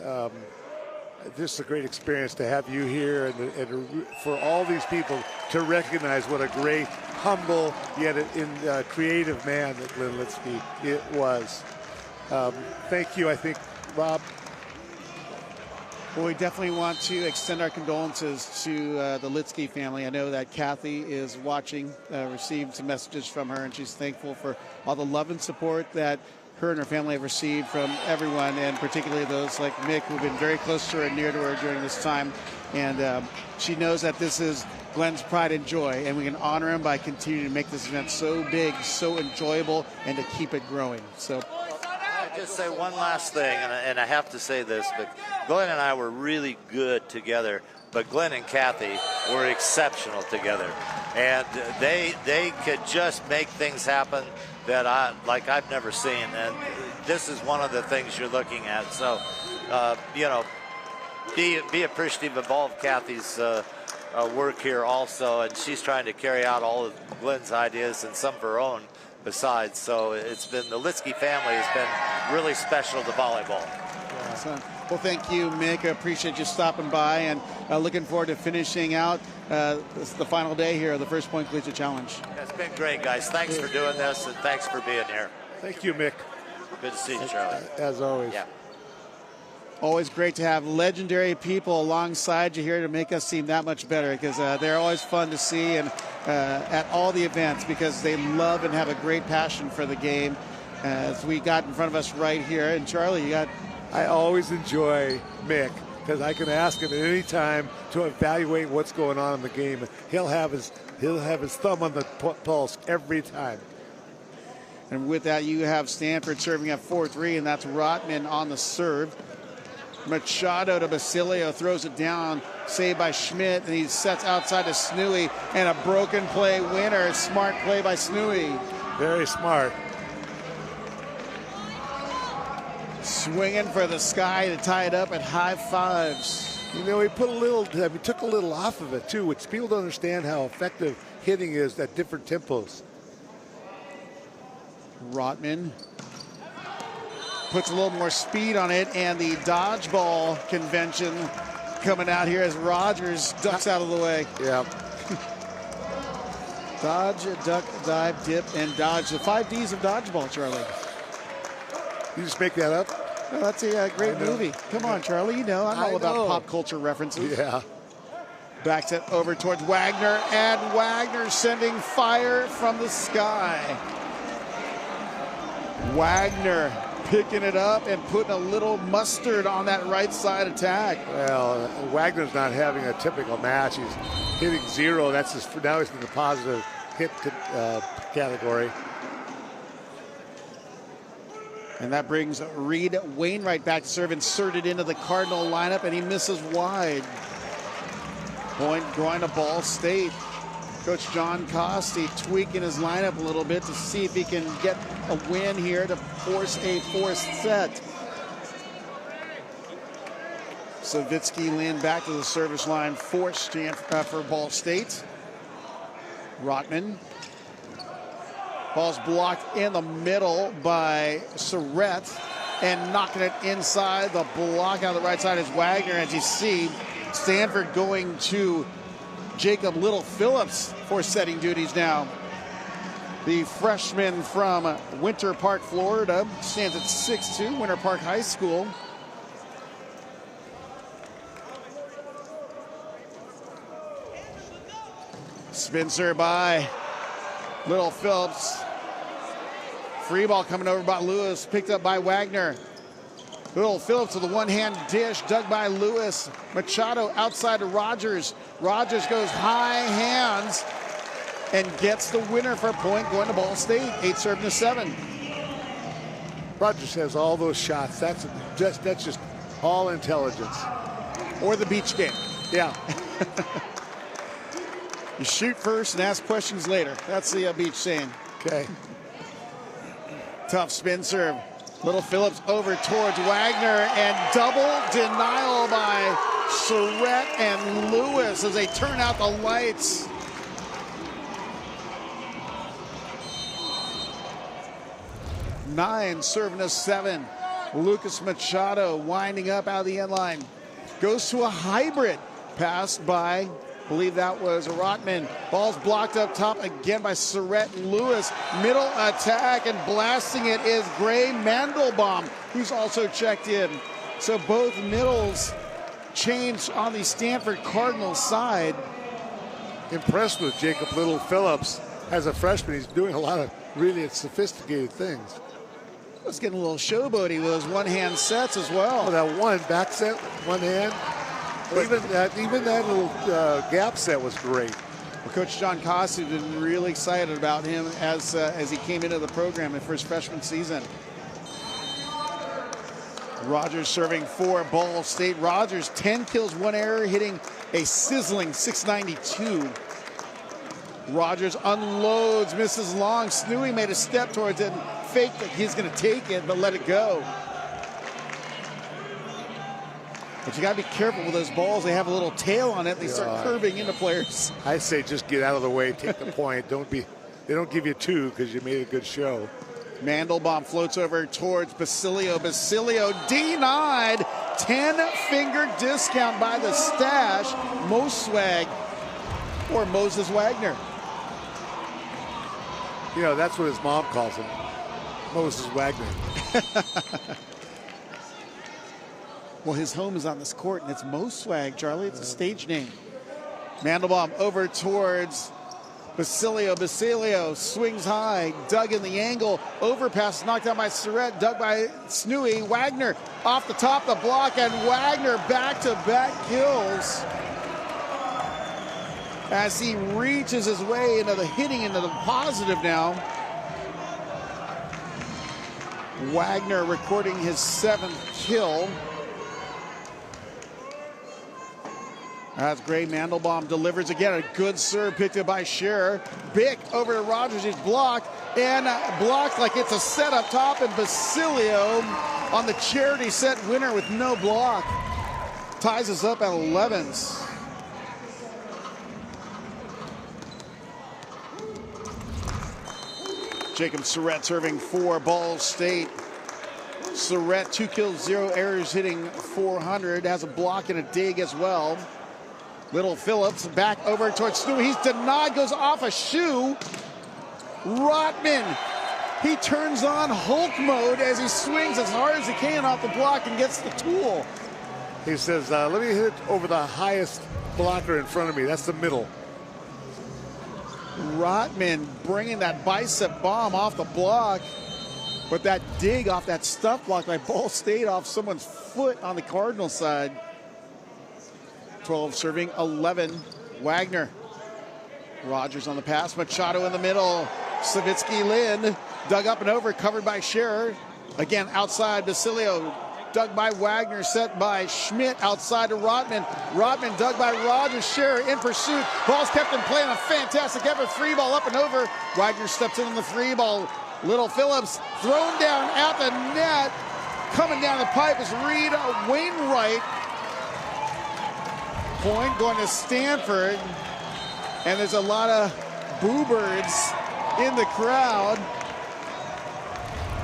just a great experience to have you here, and for all these people to recognize what a great, humble, yet creative man that Glenn Litsky it was. Thank you, I think, Rob. Well, we definitely want to extend our condolences to the Litsky family. I know that Kathy is watching, received some messages from her, and she's thankful for all the love and support that her and her family have received from everyone, and particularly those like Mick, who've been very close to her and near to her during this time. And she knows that this is Glenn's pride and joy, and we can honor him by continuing to make this event so big, so enjoyable, and to keep it growing. So I'll just say one last thing, and I have to say this, but Glenn and I were really good together. but Glenn and Kathy were exceptional together. And they could just make things happen that I've never seen. And this is one of the things you're looking at. So, you know, be appreciative of all of Kathy's work here also. And she's trying to carry out all of Glenn's ideas and some of her own besides. So it's been, the Litsky family has been really special to volleyball. Yeah. Well, thank you, Mick. I appreciate you stopping by, and looking forward to finishing out the final day here of the First Point Collegiate Challenge. It's been great, guys. Thanks for doing this, and thanks for being here. Thank you, Mick. Good to see you, Charlie. As always. Yeah. Always great to have legendary people alongside you here to make us seem that much better, because they're always fun to see and at all the events, because they love and have a great passion for the game. As we got in front of us right here, and Charlie, you got. I always enjoy Mick because I can ask him at any time to evaluate what's going on in the game. He'll have his thumb on the pulse every time. And with that, you have Stanford serving up 4-3, and that's Rotman on the serve. Machado to Basilio, throws it down, saved by Schmidt, and he sets outside to Snooey, and a broken play winner. Smart play by Snooey. Very smart. Swinging for the sky to tie it up at high fives. You know, he took a little off of it too, which people don't understand how effective hitting is at different tempos. Rotman puts a little more speed on it, and the dodgeball convention coming out here as Rogers ducks out of the way. Yeah. Dodge, duck, dive, dip, and dodge. The 5 Ds of dodgeball, Charlie. You just make that up? Oh, that's a great movie. Come on, Charlie. You know, I'm all about pop culture references. Yeah. Backs it over towards Wagner, and Wagner sending fire from the sky. Wagner picking it up and putting a little mustard on that right side attack. Well, Wagner's not having a typical match. He's hitting 0. That's just, now he's in the positive hit category. And that brings Reed Wainwright back to serve, inserted into the Cardinal lineup, and he misses wide. Point going to Ball State. Coach John Costi tweaking his lineup a little bit to see if he can get a win here to force a forced set. Savitsky leaned back to the service line, forced for Ball State. Rotman. Ball's blocked in the middle by Surrett, and knocking it inside the block out of the right side is Wagner. As you see, Stanford going to Jacob Little Phillips for setting duties now. The freshman from Winter Park, Florida, stands at 6'2", Winter Park High School. Spencer by Little Phillips. Free ball coming over by Lewis, picked up by Wagner. Little Phillips with a one-hand dish, dug by Lewis. Machado outside to Rogers. Rogers goes high hands and gets the winner for a point, going to Ball State. 8-7. Rogers has all those shots. That's just all intelligence. Or the beach game. Yeah. You shoot first and ask questions later. That's the beach saying. Okay. Tough spin serve. Little Phillips over towards Wagner, and double denial by Surrett and Lewis as they turn out the lights. Nine serving to 7. Lucas Machado winding up out of the end line. Goes to a hybrid pass by, I believe that was Rotman. Ball's blocked up top again by Surrett and Lewis. Middle attack, and blasting it is Gray Mandelbaum, who's also checked in. So both middles changed on the Stanford Cardinals side. Impressed with Jacob Little Phillips. As a freshman, he's doing a lot of really sophisticated things. He's getting a little showboaty with his one-hand sets as well. Oh, that one back set, one hand. Even that little gap set was great. Well, Coach John Costi has been really excited about him as he came into the program for his freshman season. Rogers serving for Ball State. Rogers 10 kills, 1 error, hitting a sizzling 692. Rogers unloads, misses long. Snooey made a step towards it and faked that he's going to take it, but let it go. But you got to be careful with those balls. They have a little tail on it. They start curving into players. I say just get out of the way, take the point. They don't give you two because you made a good show. Mandelbaum floats over towards Basilio. Basilio denied. 10-finger discount by the stash. Moswag or Moses Wagner. You know, that's what his mom calls him, Moses Wagner. Well, his home is on this court, and it's Moswag, Charlie. It's a stage name. Mandelbaum over towards Basilio. Basilio swings high, dug in the angle. Overpass knocked down by Surratt, dug by Snooey. Wagner off the top of the block, and Wagner back-to-back kills as he reaches his way into the hitting into the positive now. Wagner recording his 7th kill. That's great. Mandelbaum delivers again. A good serve picked up by Scherer. Bick over to Rogers. He's blocked and blocked like it's a set up top. And Basilio on the charity set winner with no block. Ties us up at 11s. Jacob Surratt serving for Ball State. Surratt 2 kills, 0 errors, hitting .400. Has a block and a dig as well. Little Phillips back over towards Snooey. He's denied, goes off a shoe. Rotman, he turns on Hulk mode as he swings as hard as he can off the block and gets the tool. He says, let me hit it over the highest blocker in front of me. That's the middle. Rotman bringing that bicep bomb off the block. But that dig off that stuff block by Ball State off someone's foot on the Cardinal side. 12 serving, 11. Wagner. Rogers on the pass. Machado in the middle. Savitsky Lynn dug up and over, covered by Scherer. Again, outside Basilio. Dug by Wagner, set by Schmidt outside to Rotman. Rotman dug by Rogers. Scherer in pursuit. Ball's kept in play on a fantastic effort. Free ball up and over. Wagner steps in on the free ball. Little Phillips thrown down at the net. Coming down the pipe is Reed Wainwright. Point going to Stanford. And there's a lot of boo birds in the crowd.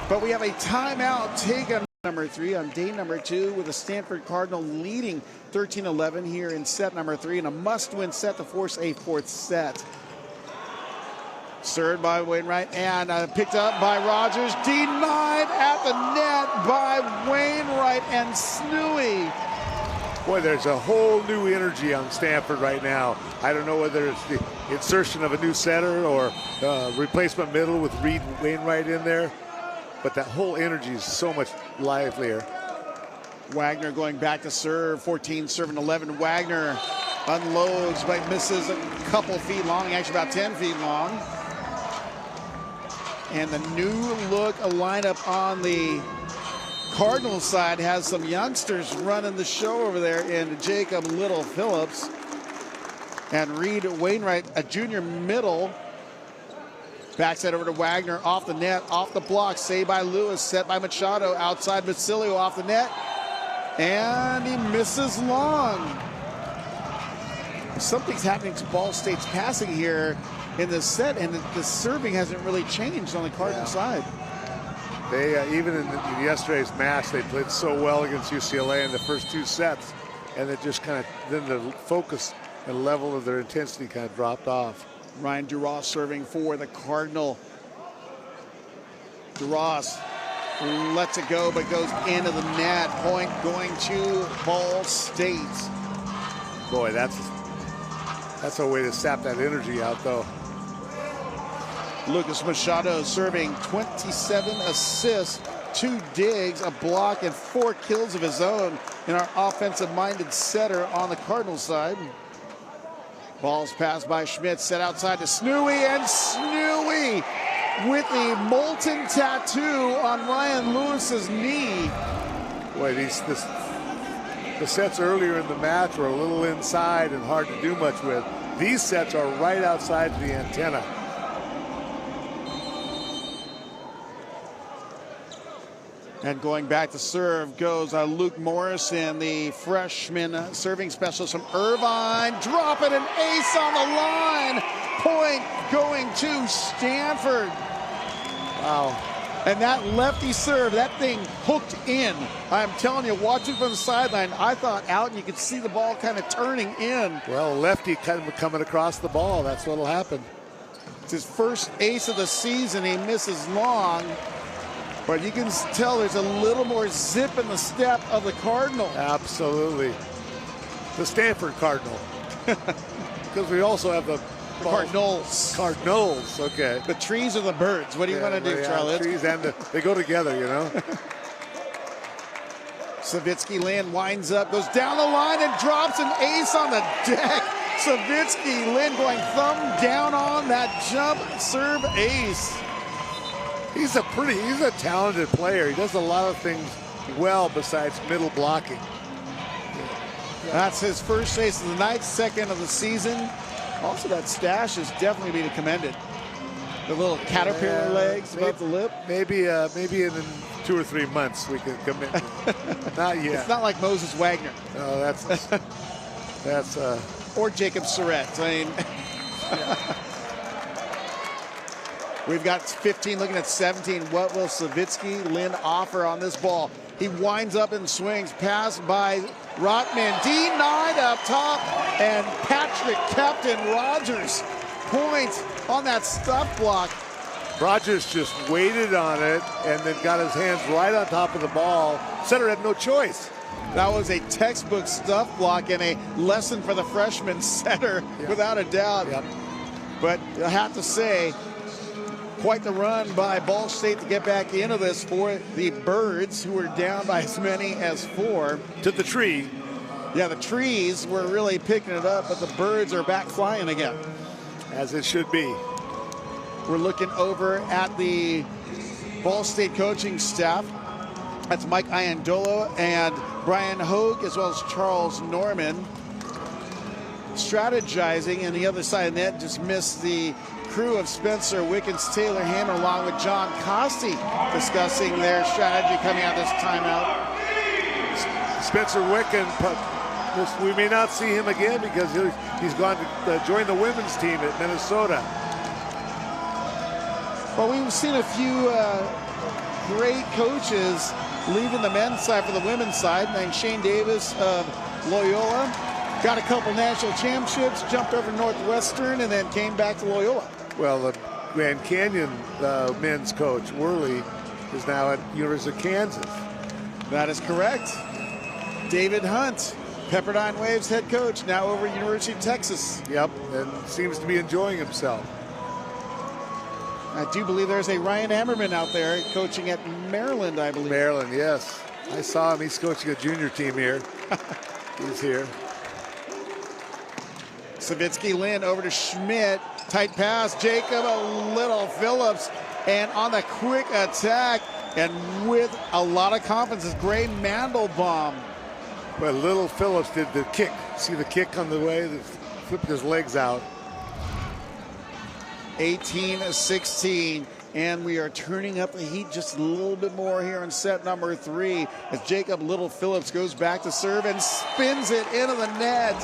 But we have a timeout taken. Number 3 on day number 2 with the Stanford Cardinal leading 13-11 here in set number 3 and a must-win set to force a 4th set. Served by Wainwright and picked up by Rogers. Denied at the net by Wainwright and Snooey. Boy, there's a whole new energy on Stanford right now. I don't know whether it's the insertion of a new setter or replacement middle with Reed Wainwright in there. But that whole energy is so much livelier. Wagner going back to serve. 14 serving 11. Wagner unloads but misses a couple feet long, actually about 10 feet long. And the new look lineup on the Cardinals side has some youngsters running the show over there in Jacob Little Phillips and Reed Wainwright, a junior middle. Backside over to Wagner, off the net, off the block, saved by Lewis, set by Machado, outside Basilio, off the net, and he misses long. Something's happening to Ball State's passing here in this set, and the serving hasn't really changed on the Cardinal side. They, even in yesterday's match, they played so well against UCLA in the first 2 sets, and it just kind of, then the focus and level of their intensity kind of dropped off. Ryan Duras serving for the Cardinal. Duras lets it go, but goes into the net. Point going to Ball State. Boy, that's a way to sap that energy out, though. Lucas Machado serving, 27 assists, 2 digs, a block, and 4 kills of his own in our offensive-minded setter on the Cardinal side. Ball's passed by Schmidt, set outside to Snooey, and Snooey with the molten tattoo on Ryan Lewis's knee. Boy, The sets earlier in the match were a little inside and hard to do much with. These sets are right outside the antenna. And going back to serve goes Luke Morrison, the freshman serving specialist from Irvine. Dropping an ace on the line. Point going to Stanford. Wow. And that lefty serve, that thing hooked in. I'm telling you, watching from the sideline, I thought out and you could see the ball kind of turning in. Well, lefty kind of coming across the ball. That's what'll happen. It's his first ace of the season. He misses long. But you can tell there's a little more zip in the step of the Cardinal. Absolutely. The Stanford Cardinal. Because we also have the Cardinals. Cardinals, okay. The trees or the birds? What do you want to do, Charlie? The trees and they go together, you know. Savitsky Lynn winds up, goes down the line and drops an ace on the deck. Savitsky Lynn going thumb down on that jump serve ace. He's a talented player. He does a lot of things well besides middle blocking. That's his first ace of the night, second of the season. Also, that stash is definitely to be commended. The little caterpillar legs above the lip. Maybe in 2 or 3 months we can commit. Not yet. It's not like Moses Wagner. No, that's or Jacob Surratt. I mean, we've got 15 looking at 17. What will Savitsky Lynn offer on this ball? He winds up and swings. Pass by Rotman. Denied up top. And Patrick Captain Rogers. Point on that stuff block. Rogers just waited on it and then got his hands right on top of the ball. Setter had no choice. That was a textbook stuff block and a lesson for the freshman setter, without a doubt. Yep. But I have to say, quite the run by Ball State to get back into this for the Birds, who were down by as many as 4. To the tree. Yeah, the trees were really picking it up, but the Birds are back flying again. As it should be. We're looking over at the Ball State coaching staff. That's Mike Iandolo and Brian Hogue, as well as Charles Norman. Strategizing, and the other side of the net just missed the crew of Spencer Wickens, Taylor Hammer, along with John Costi, discussing their strategy coming out this timeout. Spencer Wickens, we may not see him again because he's gone to join the women's team at Minnesota. Well, we've seen a few great coaches leaving the men's side for the women's side. And Shane Davis of Loyola got a couple national championships, jumped over Northwestern, and then came back to Loyola. Well, the Grand Canyon men's coach, Worley, is now at University of Kansas. That is correct. David Hunt, Pepperdine Waves head coach, now over at University of Texas. Yep, and seems to be enjoying himself. I do believe there's a Ryan Ammerman out there coaching at Maryland, I believe. Maryland, yes. I saw him. He's coaching a junior team here. He's here. Savitsky Lynn over to Schmidt. Tight pass. Jacob, a little Phillips. And on the quick attack, and with a lot of confidence, is Gray Mandelbaum. Well, little Phillips did the kick. See the kick on the way? That flipped his legs out. 18-16, and we are turning up the heat just a little bit more here in set number 3 as Jacob Little Phillips goes back to serve and spins it into the net.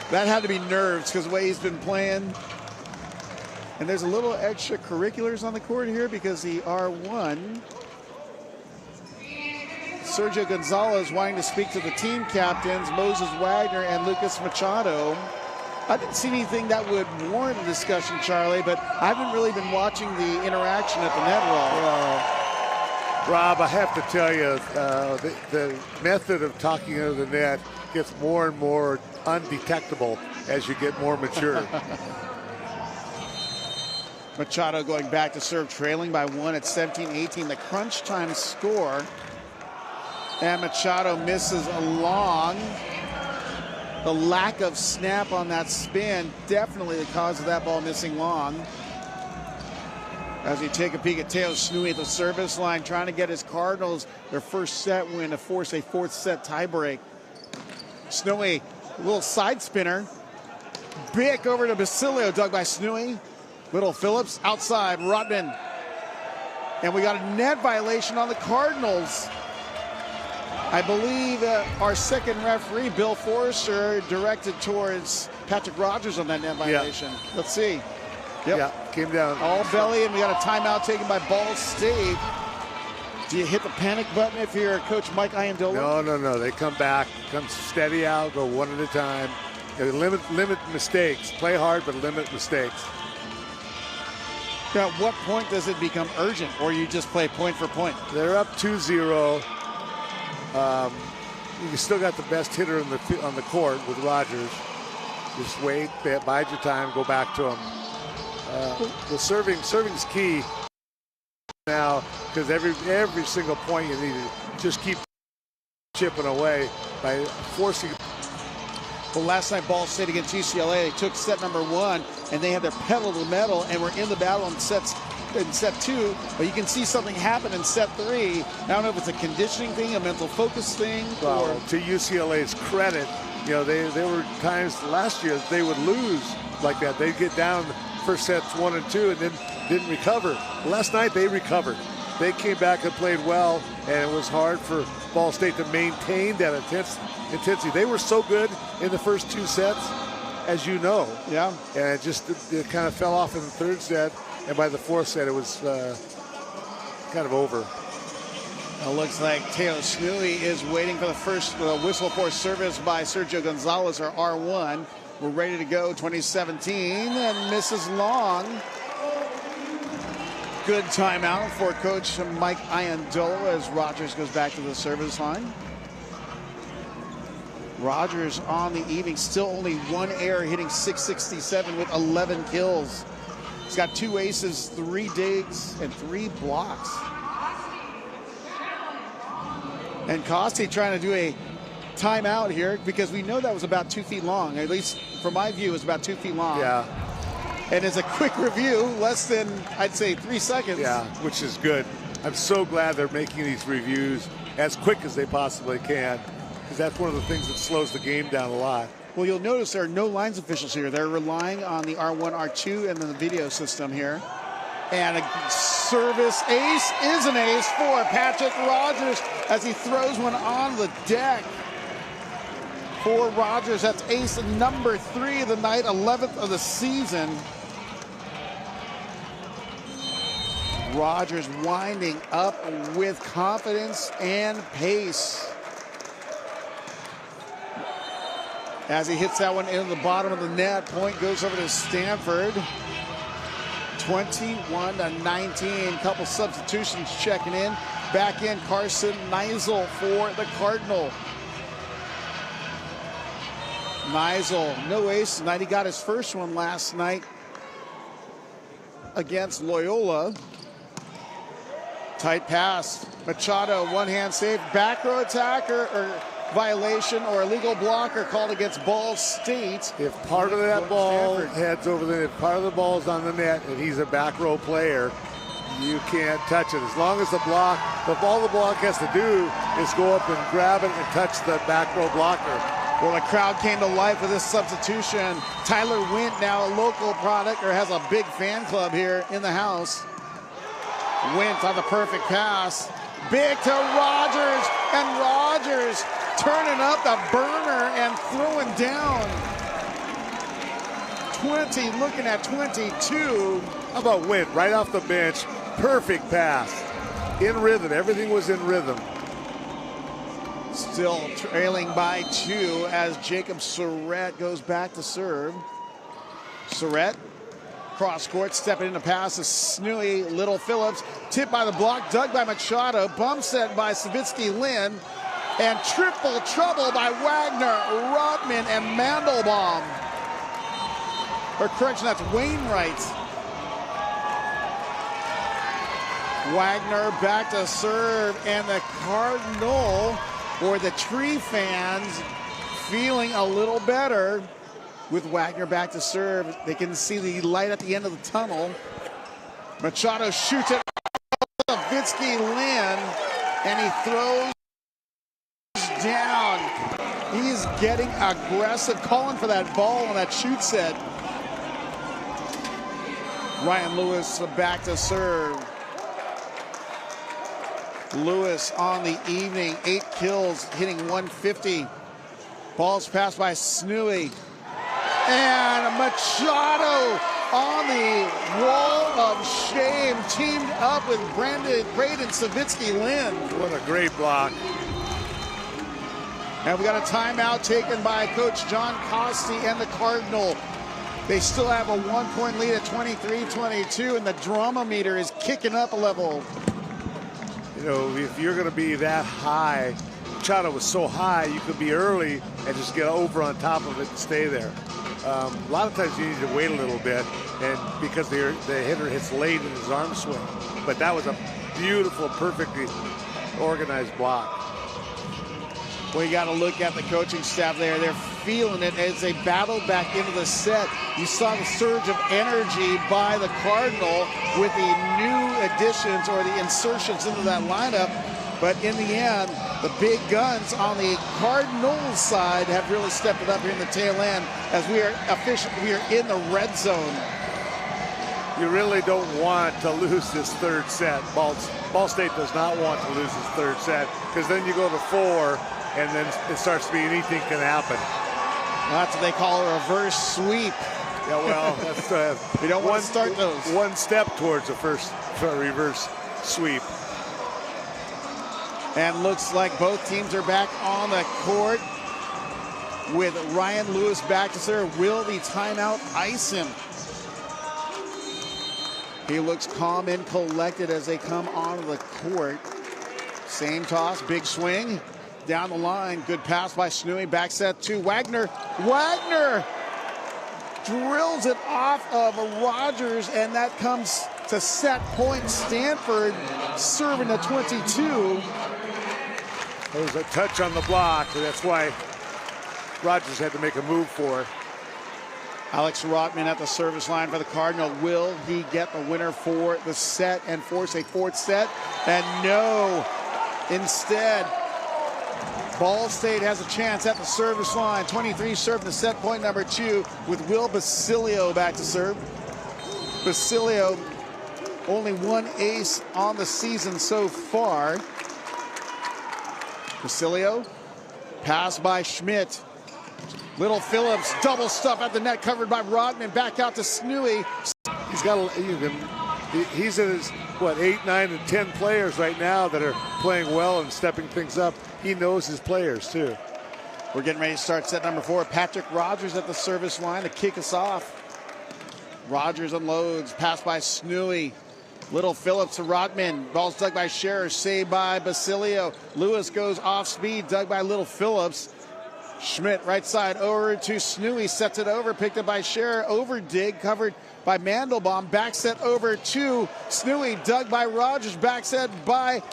That had to be nerves because the way he's been playing. And there's a little extracurriculars on the court here because the R1, Sergio Gonzalez, wanting to speak to the team captains, Moses Wagner and Lucas Machado. I didn't see anything that would warrant a discussion, Charlie, but I haven't really been watching the interaction at the net wall. Rob, I have to tell you, the method of talking over the net gets more and more undetectable as you get more mature. Machado going back to serve, trailing by 1 at 17-18. The crunch time score. And Machado misses a long. The lack of snap on that spin, definitely the cause of that ball missing long. As we take a peek at Teo Snui at the service line, trying to get his Cardinals their first set win to force a fourth set tiebreak. Snui, a little side spinner. Big over to Basilio, dug by Snui. Little Phillips outside, Rodman. And we got a net violation on the Cardinals. I believe our second referee, Bill Forrester, directed towards Patrick Rogers on that net violation. Yeah. Let's see. Yep. Yeah, came down. All belly, and we got a timeout taken by Ball State. Do you hit the panic button if you're Coach Mike Iandola? No. They come back, come steady out, go one at a time. They limit mistakes. Play hard, but limit mistakes. Now, at what point does it become urgent, or you just play point for point? They're up 2-0. You still got the best hitter on the court with Rogers. Just wait, bide your time, go back to him. The serving's key now, because every single point you need to just keep chipping away by forcing. Well, last night Ball State against UCLA, they took set number 1 and they had their pedal to the metal and were in the battle in set 2, but you can see something happen in set 3. I don't know if it's a conditioning thing, a mental focus thing. Well, or to UCLA's credit, you know, there were times last year they would lose like that. They'd get down first sets 1 and 2 and then didn't recover. Last night they recovered. They came back and played well, and it was hard for Ball State to maintain that intensity. They were so good in the first 2 sets, as you know. Yeah. And it kind of fell off in the 3rd set, and by the 4th set it was kind of over. It looks like Teo Snui is waiting for the first whistle for service by Sergio Gonzalez, or R1. We're ready to go, 2017, and misses long. Good timeout for Coach Mike Iandola as Rogers goes back to the service line. Rogers on the evening, still only 1 error, hitting .667 with 11 kills. He's got 2 aces, 3 digs, and 3 blocks. And Costi trying to do a timeout here because we know that was about 2 feet long. At least from my view, it was about 2 feet long. Yeah. And as a quick review, less than, I'd say, 3 seconds. Yeah, which is good. I'm so glad they're making these reviews as quick as they possibly can, because that's one of the things that slows the game down a lot. Well, you'll notice there are no lines officials here. They're relying on the R1, R2, and then the video system here. And a service ace is an ace for Patrick Rogers as he throws one on the deck. For Rogers, that's ace number 3 of the night, 11th of the season. Rogers winding up with confidence and pace. As he hits that one into the bottom of the net, point goes over to Stanford. 21-19, couple substitutions checking in. Back in Carson Neisel for the Cardinal. Neisel, no ace tonight. He got his first one last night against Loyola. Tight pass. Machado, one-hand save. Back row attack or violation or illegal blocker called against Ball State. If part of that ball Stanford heads over the net, if part of the ball is on the net and he's a back row player, you can't touch it. As long as all the block has to do is go up and grab it and touch the back row blocker. Well, the crowd came to life with this substitution. Tyler Wint, now a local product, or has a big fan club here in the house. Wint on the perfect pass. Big to Rogers, and Rogers turning up the burner and throwing down. 20, looking at 22. How about Wint, right off the bench? Perfect pass. In rhythm, everything was in rhythm. Still trailing by 2 as Jacob Surratt goes back to serve. Surratt, cross court, stepping into pass to Snui, Little Phillips, tipped by the block, dug by Machado, bump set by Savitsky Lynn, and triple trouble by Wagner, Rodman, and Mandelbaum. Or correction, that's Wainwright. Wagner back to serve, and the Cardinal, or the Tree fans, feeling a little better with Wagner back to serve. They can see the light at the end of the tunnel. Machado shoots it. Savitsky Lin, and he throws down. He's getting aggressive, calling for that ball on that shoot set. Ryan Lewis back to serve. Lewis on the evening, 8 kills, hitting 150. Ball's passed by Snooey. And Machado on the wall of shame, teamed up with Braden Savitsky Lin. What a great block. And we got a timeout taken by Coach John Costi and the Cardinal. They still have a 1-point lead at 23-22, and the drama meter is kicking up a level. You know, if you're going to be that high, Machado was so high, you could be early and just get over on top of it and stay there. A lot of times you need to wait a little bit, and because the hitter hits late in his arm swing. But that was a beautiful, perfectly organized block. Well, you got to look at the coaching staff there. They're feeling it as they battle back into the set. You saw the surge of energy by the Cardinal with the new additions or the insertions into that lineup. But in the end, the big guns on the Cardinals side have really stepped it up here in the tail end as we are in the red zone. You really don't want to lose this third set. Ball State does not want to lose this third set, because then you go to 4 and then it starts to be anything can happen. That's what they call a reverse sweep. Yeah, well, that's we don't want to start those. One step towards the first reverse sweep. And looks like both teams are back on the court with Ryan Lewis back to serve. Will the timeout ice him? He looks calm and collected as they come onto the court. Same toss, big swing. Down the line, good pass by Snooey. Back set to Wagner. Wagner drills it off of Rogers, and that comes to set point. Stanford serving a 22. There was a touch on the block, and that's why Rogers had to make a move for it. Alex Rotman at the service line for the Cardinal. Will he get the winner for the set and force a fourth set? And no. Instead, Ball State has a chance at the service line. 23 serving the set point number 2 with Will Basilio back to serve. Basilio, only 1 ace on the season so far. Basilio, pass by Schmidt. Little Phillips, double stuff at the net, covered by Rodman. Back out to Snooey. He's in his, 8, 9, and 10 players right now that are playing well and stepping things up. He knows his players, too. We're getting ready to start set number 4. Patrick Rogers at the service line to kick us off. Rogers unloads, pass by Snooey. Little Phillips to Rodman. Ball's dug by Scherer, saved by Basilio. Lewis goes off speed, dug by Little Phillips. Schmidt right side over to Snooey, sets it over, picked up by Scherer. Over dig, covered by Mandelbaum. Back set over to Snooey, dug by Rogers. Back set by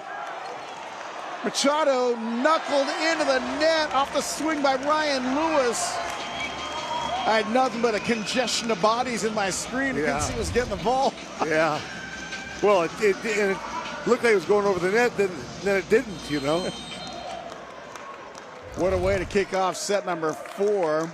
Machado, knuckled into the net off the swing by Ryan Lewis. I had nothing but a congestion of bodies in my screen. You couldn't see who was getting the ball. Yeah. Well, it looked like it was going over the net, then it didn't, you know. What a way to kick off set number 4.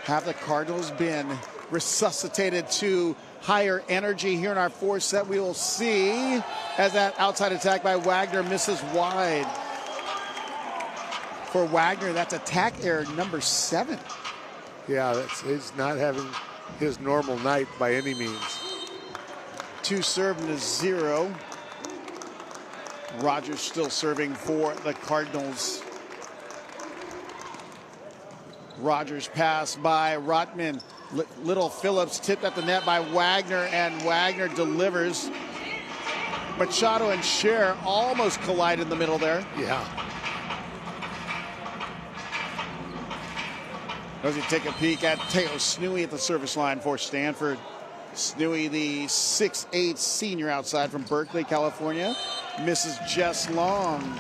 Have the Cardinals been resuscitated to higher energy here in our 4th set? We will see as that outside attack by Wagner misses wide. For Wagner, that's attack error number 7. Yeah, he's not having his normal night by any means. 2 serving to 0. Rogers still serving for the Cardinals. Rogers pass by Rotman. Little Phillips tipped at the net by Wagner, and Wagner delivers. Machado and Scherer almost collide in the middle there. Yeah. As you take a peek at Teo Snooey at the service line for Stanford. Snooey, the 6'8" senior outside from Berkeley, California, misses just long.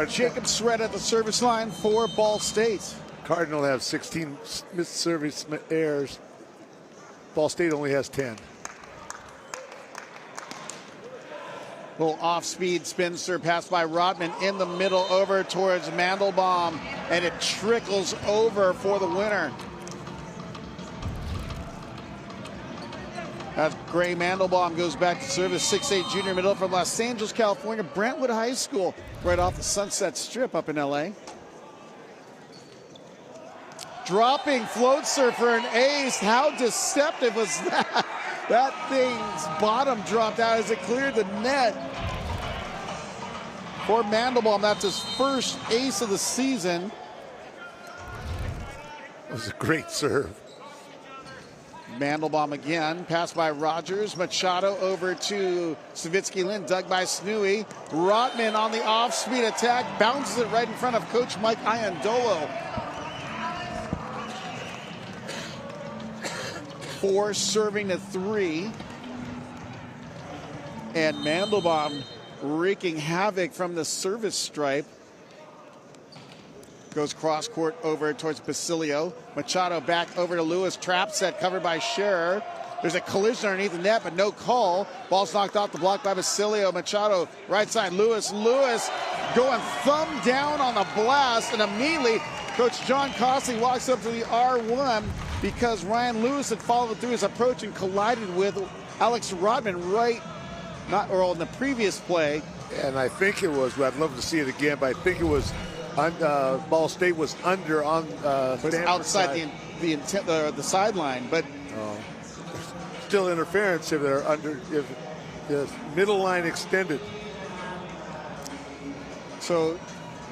Jacob Sred at the service line for Ball State. Cardinal have 16 missed service errors. Ball State only has 10. Little off-speed spin serve pass by Rotman in the middle over towards Mandelbaum, and it trickles over for the winner. As Gray Mandelbaum goes back to service, 6'8" junior middle from Los Angeles, California, Brentwood High School, right off the Sunset Strip up in LA. Dropping float serve for an ace. How deceptive was that? That thing's bottom dropped out as it cleared the net. For Mandelbaum, that's his first ace of the season. It was a great serve. Mandelbaum again, passed by Rogers. Machado over to Savitsky Lynn, dug by Snooey. Rotman on the off-speed attack, bounces it right in front of Coach Mike Iandolo. 4 serving to 3. And Mandelbaum wreaking havoc from the service stripe. Goes cross court over towards Basilio. Machado back over to Lewis. Trap set covered by Scherer. There's a collision underneath the net, but no call. Ball's knocked off the block by Basilio. Machado right side. Lewis going thumb down on the blast, and immediately Coach John Costley walks up to the R1 because Ryan Lewis had followed through his approach and collided with Alex Rotman in the previous play. And I think it was, I'd love to see it again, but I think it was Ball State was under on outside the sideline, but still interference if they're under, if the middle line extended. So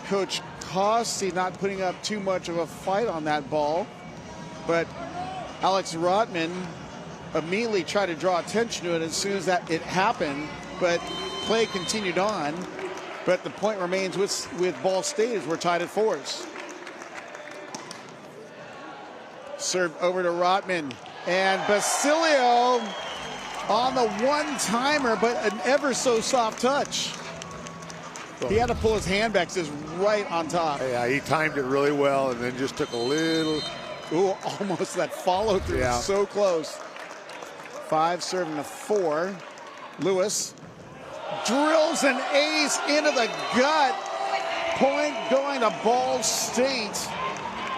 Coach Costy not putting up too much of a fight on that ball, but Alex Rotman immediately tried to draw attention to it as soon as it happened, but play continued on. But the point remains with Ball State as we're tied at 4s. Serve over to Rotman. And Basilio on the one-timer, but an ever so soft touch. He had to pull his hand back, just right on top. Yeah, he timed it really well and then just took a little. Ooh, almost that follow-through. Yeah. So close. 5 serving to 4. Lewis drills an ace into the gut. Point going to Ball State.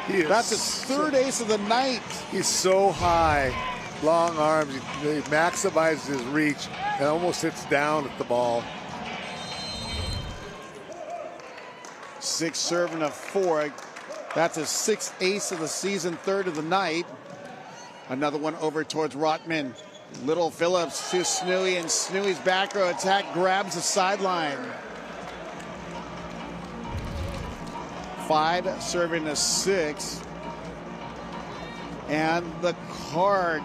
That's his 3rd ace of the night. He's so high. Long arms. He maximizes his reach and almost hits down at the ball. 6 serving to 4. That's his 6th ace of the season, 3rd of the night. Another one over towards Rotman. Little Phillips to Snooey, and Snooey's back row attack grabs the sideline. 5 serving to 6. And the Card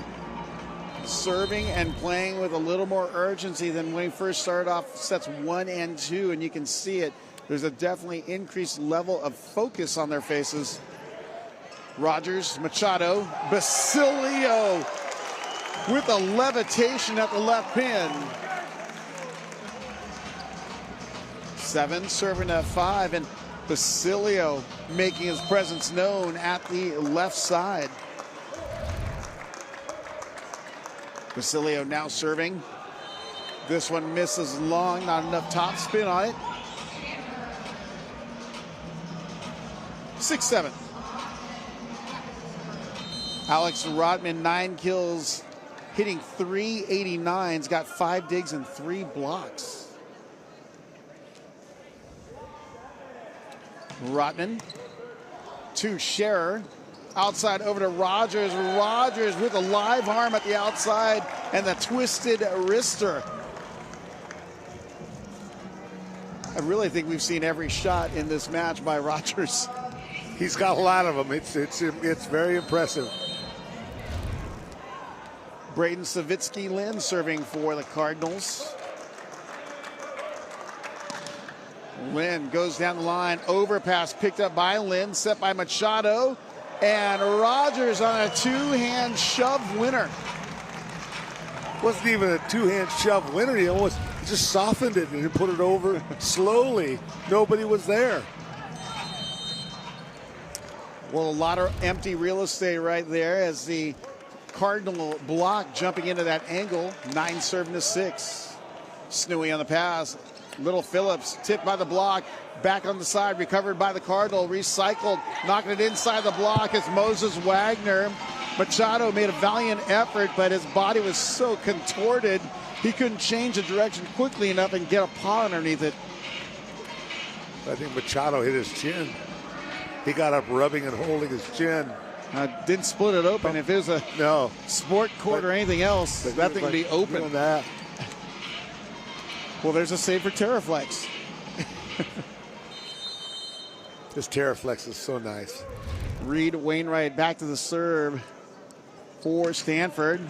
serving and playing with a little more urgency than when he first started off sets 1 and 2, and you can see it. There's a definitely increased level of focus on their faces. Rogers, Machado, Basilio with a levitation at the left pin. 7 serving at 5, and Basilio making his presence known at the left side. Basilio now serving. This one misses long, not enough top spin on it. 6-7. Alex Rotman, 9 kills, hitting .389's, got 5 digs and 3 blocks. Rotman to Scherer. Outside over to Rogers. Rogers with a live arm at the outside and the twisted wrister. I really think we've seen every shot in this match by Rogers. He's got a lot of them. It's very impressive. Braden Savitsky Lynn serving for the Cardinals. Lynn goes down the line. Overpass picked up by Lynn, set by Machado. And Rogers on a 2-hand shove winner. Wasn't even a 2-hand shove winner. He almost just softened it and put it over slowly. Nobody was there. Well, a lot of empty real estate right there as the Cardinal block jumping into that angle. 9 serving to 6. Snooey on the pass. Little Phillips tipped by the block. Back on the side, recovered by the Cardinal. Recycled, knocking it inside the block. It's Moses Wagner. Machado made a valiant effort, but his body was so contorted, he couldn't change the direction quickly enough and get a paw underneath it. I think Machado hit his chin. He got up rubbing and holding his chin. Didn't split it open. If it was a sport court or anything else, that thing would be open. That. Well, there's a save for Terraflex. This Terraflex is so nice. Reed Wainwright back to the serve for Stanford.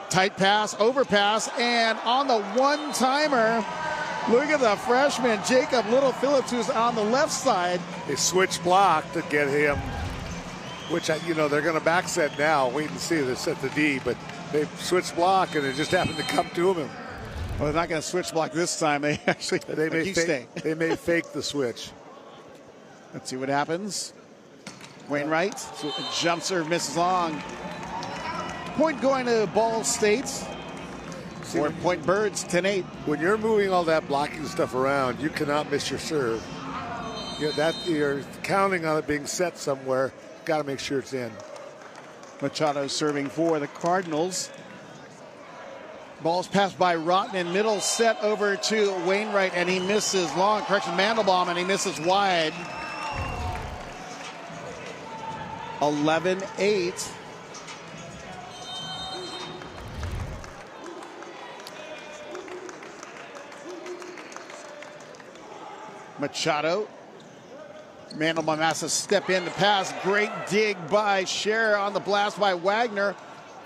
Tight pass, overpass, and on the one-timer, look at the freshman, Jacob Little Phillips, who's on the left side. They switch block to get him, which, they're going to back set now. Wait and see. They set the D, but they switch block, and it just happened to come to him. Well, they're not going to switch block this time. They actually they may fake the switch. Let's see what happens. Wainwright, jump serve misses long. Point going to Ball State. 4-point Birds, 10-8. When you're moving all that blocking stuff around, you cannot miss your serve. You're counting on it being set somewhere. Got to make sure it's in. Machado serving for the Cardinals. Ball's passed by Rotten in middle, set over to Wainwright, and he misses long. Correction, Mandelbaum, and he misses wide. 11-8. Machado. Mandelbaum has to step in to pass. Great dig by Scherer on the blast by Wagner.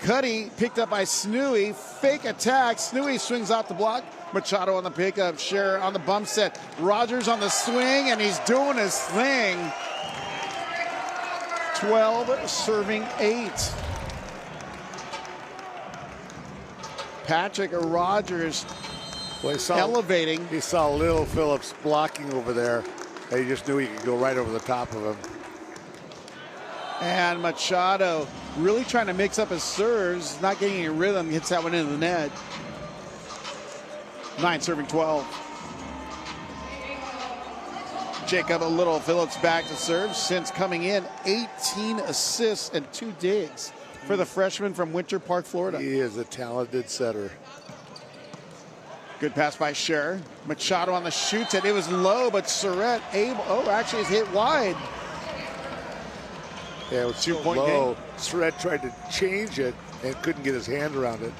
Cuddy picked up by Snooey. Fake attack. Snooey swings off the block. Machado on the pickup. Scherer on the bump set. Rogers on the swing, and he's doing his thing. 12 serving 8. Patrick Rogers elevating. He saw Little Phillips blocking over there, and he just knew he could go right over the top of him. And Machado really trying to mix up his serves, not getting any rhythm, hits that one into the net. 9 serving 12. Jacob Little Phillips back to serve since coming in. 18 assists and 2 digs for the freshman from Winter Park, Florida. He is a talented setter. Good pass by Scherer. Machado on the shoot set. It was low, but Surratt actually is hit wide. Yeah, it was 2-point low. Surratt tried to change it and couldn't get his hand around it.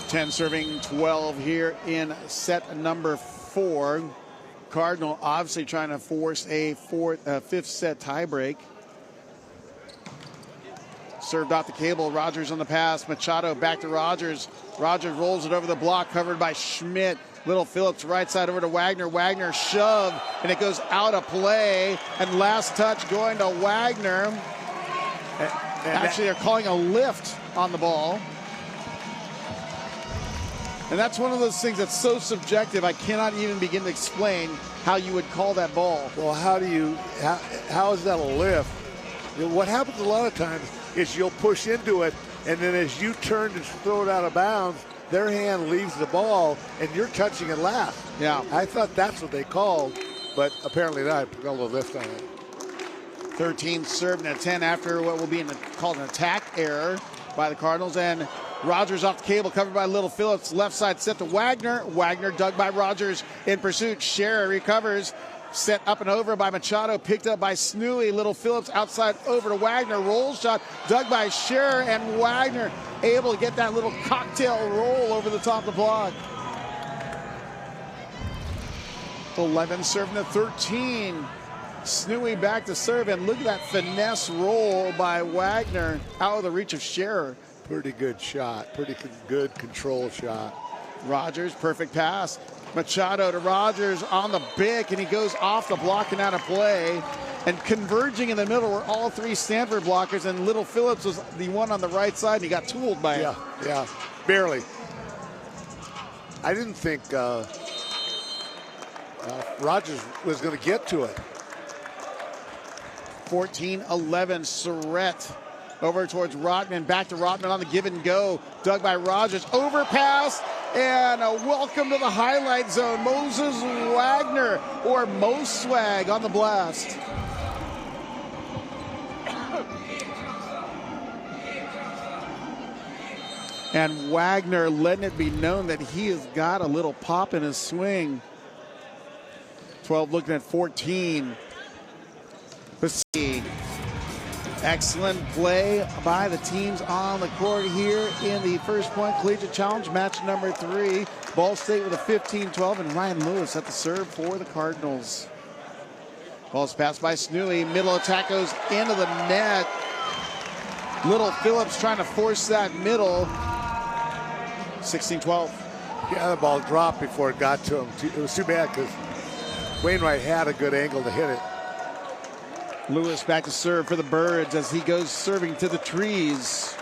10 serving 12 here in set number 4. Cardinal obviously trying to force a fifth set tiebreak. Served off the cable. Rogers on the pass. Machado back to Rogers. Rogers rolls it over the block, covered by Schmidt. Little Phillips right side over to Wagner. Wagner shove, and it goes out of play. And last touch going to Wagner. Actually, they're calling a lift on the ball. And that's one of those things that's so subjective, I cannot even begin to explain how you would call that ball. Well, how is that a lift? What happens a lot of times is you'll push into it, and then as you turn to throw it out of bounds, their hand leaves the ball, and you're touching it last. Yeah. I thought that's what they called, but apparently not. I called a lift on it. 13 served and a 10 after what will be called an attack error by the Cardinals. And Rogers off the cable, covered by Little Phillips. Left side set to Wagner. Wagner dug by Rogers in pursuit. Scherer recovers. Set up and over by Machado, picked up by Snooey. Little Phillips outside over to Wagner. Roll shot dug by Scherer, and Wagner able to get that little cocktail roll over the top of the block. 11 serving to 13. Snooey back to serve, and look at that finesse roll by Wagner out of the reach of Scherer. Pretty good shot, pretty good control shot. Rogers, perfect pass. Machado to Rogers on the bick, and he goes off the block and out of play. And converging in the middle were all 3 Stanford blockers, and Little Phillips was the one on the right side, and he got tooled by it. Yeah, barely. I didn't think Rogers was going to get to it. 14-11. Surrett over towards Rotman. Back to Rotman on the give and go. Dug by Rogers. Overpass. And a welcome to the highlight zone. Moses Wagner, or Mo Swag, on the blast. And Wagner letting it be known that he has got a little pop in his swing. 12 looking at 14. Excellent play by the teams on the court here in the First Point Collegiate Challenge, match number 3. Ball State with a 15-12, and Ryan Lewis at the serve for the Cardinals. Ball's passed by Snooey. Middle attack goes into the net. Little Phillips trying to force that middle. 16-12. Yeah, the ball dropped before it got to him. It was too bad because Wainwright had a good angle to hit it. Lewis back to serve for the Birds as he goes serving to the trees.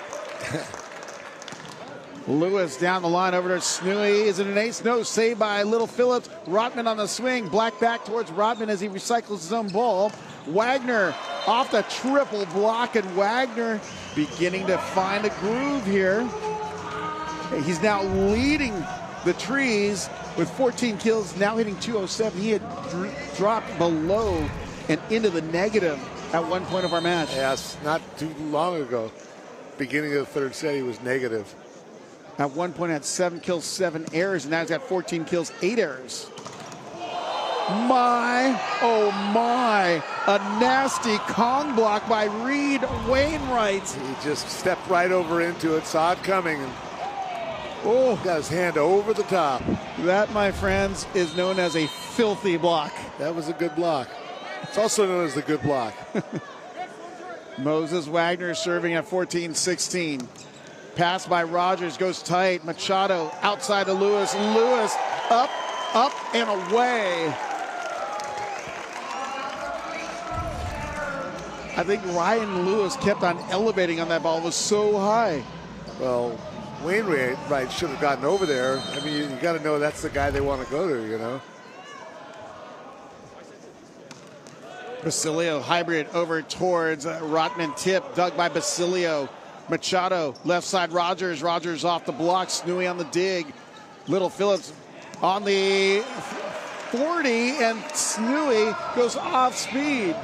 Lewis down the line over to Snooey. Is it an ace? No. Saved by Little Phillips. Rotman on the swing. Black back towards Rotman as he recycles his own ball. Wagner off the triple block, and Wagner beginning to find a groove here. He's now leading the trees with 14 kills, now hitting 207. He had dropped below and into the negative at one point of our match. Yes, not too long ago. Beginning of the third set, he was negative. At one point, had 7 kills, 7 errors, and now he's got 14 kills, 8 errors. My, oh my, a nasty Kong block by Reed Wainwright. He just stepped right over into it, saw it coming, and got his hand over the top. That, my friends, is known as a filthy block. That was a good block. It's also known as the good block. Moses Wagner serving at 14-16. Pass by Rogers goes tight. Machado outside to Lewis. Lewis up, and away. I think Ryan Lewis kept on elevating on that ball. It was so high. Well, Wainwright should have gotten over there. I mean, you got to know that's the guy they want to go to, you know. Basilio hybrid over towards Rotman. Tip dug by Basilio. Machado left side. Rogers off the block. Snooey on the dig. Little Phillips on the 40, and Snooey goes off speed.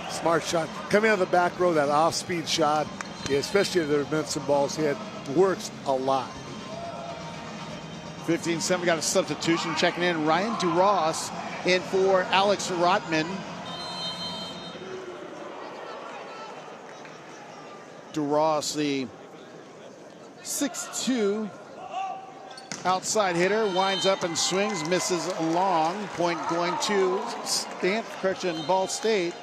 Smart shot coming out of the back row. That off speed shot, especially if there have been some balls hit, works a lot. 15-7. Got a substitution checking in. Ryan DeRoss in for Alex Rotman. DeRoss, the 6'2" outside hitter, winds up and swings, misses long. Point going to Ball State.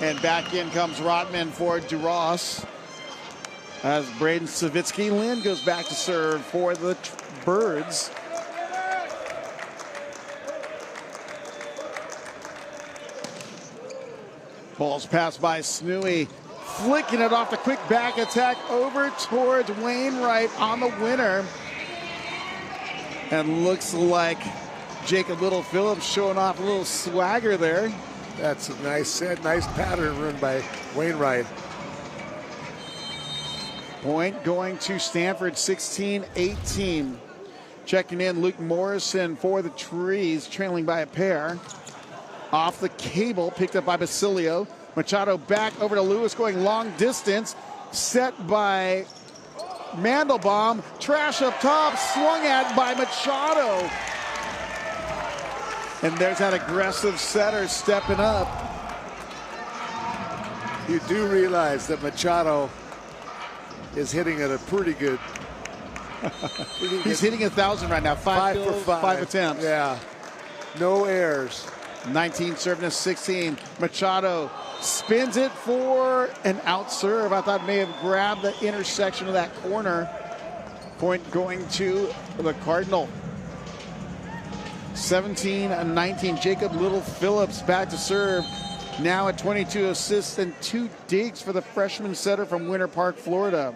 And back in comes Rotman for DeRoss as Braden Savitsky-Lynn goes back to serve for the Birds. Ball's passed by Snooey, flicking it off the quick back attack over towards Wainwright on the winner. And looks like Jacob Little Phillips showing off a little swagger there. That's a nice set, nice pattern run by Wainwright. Point going to Stanford, 16-18. Checking in, Luke Morrison for the Trees, trailing by a pair. Off the cable, picked up by Basilio. Machado back over to Lewis, going long distance. Set by Mandelbaum. Trash up top, swung at by Machado. And there's that aggressive setter stepping up. You do realize that Machado is hitting at a pretty good. He's hitting 1,000 right now. 5 for 5. 5 attempts. Yeah. No errors. 19 serving to 16. Machado spins it for an out serve. I thought may have grabbed the intersection of that corner. Point going to the Cardinal. 17-19. Jacob Little Phillips back to serve. Now at 22 assists and 2 digs for the freshman setter from Winter Park, Florida.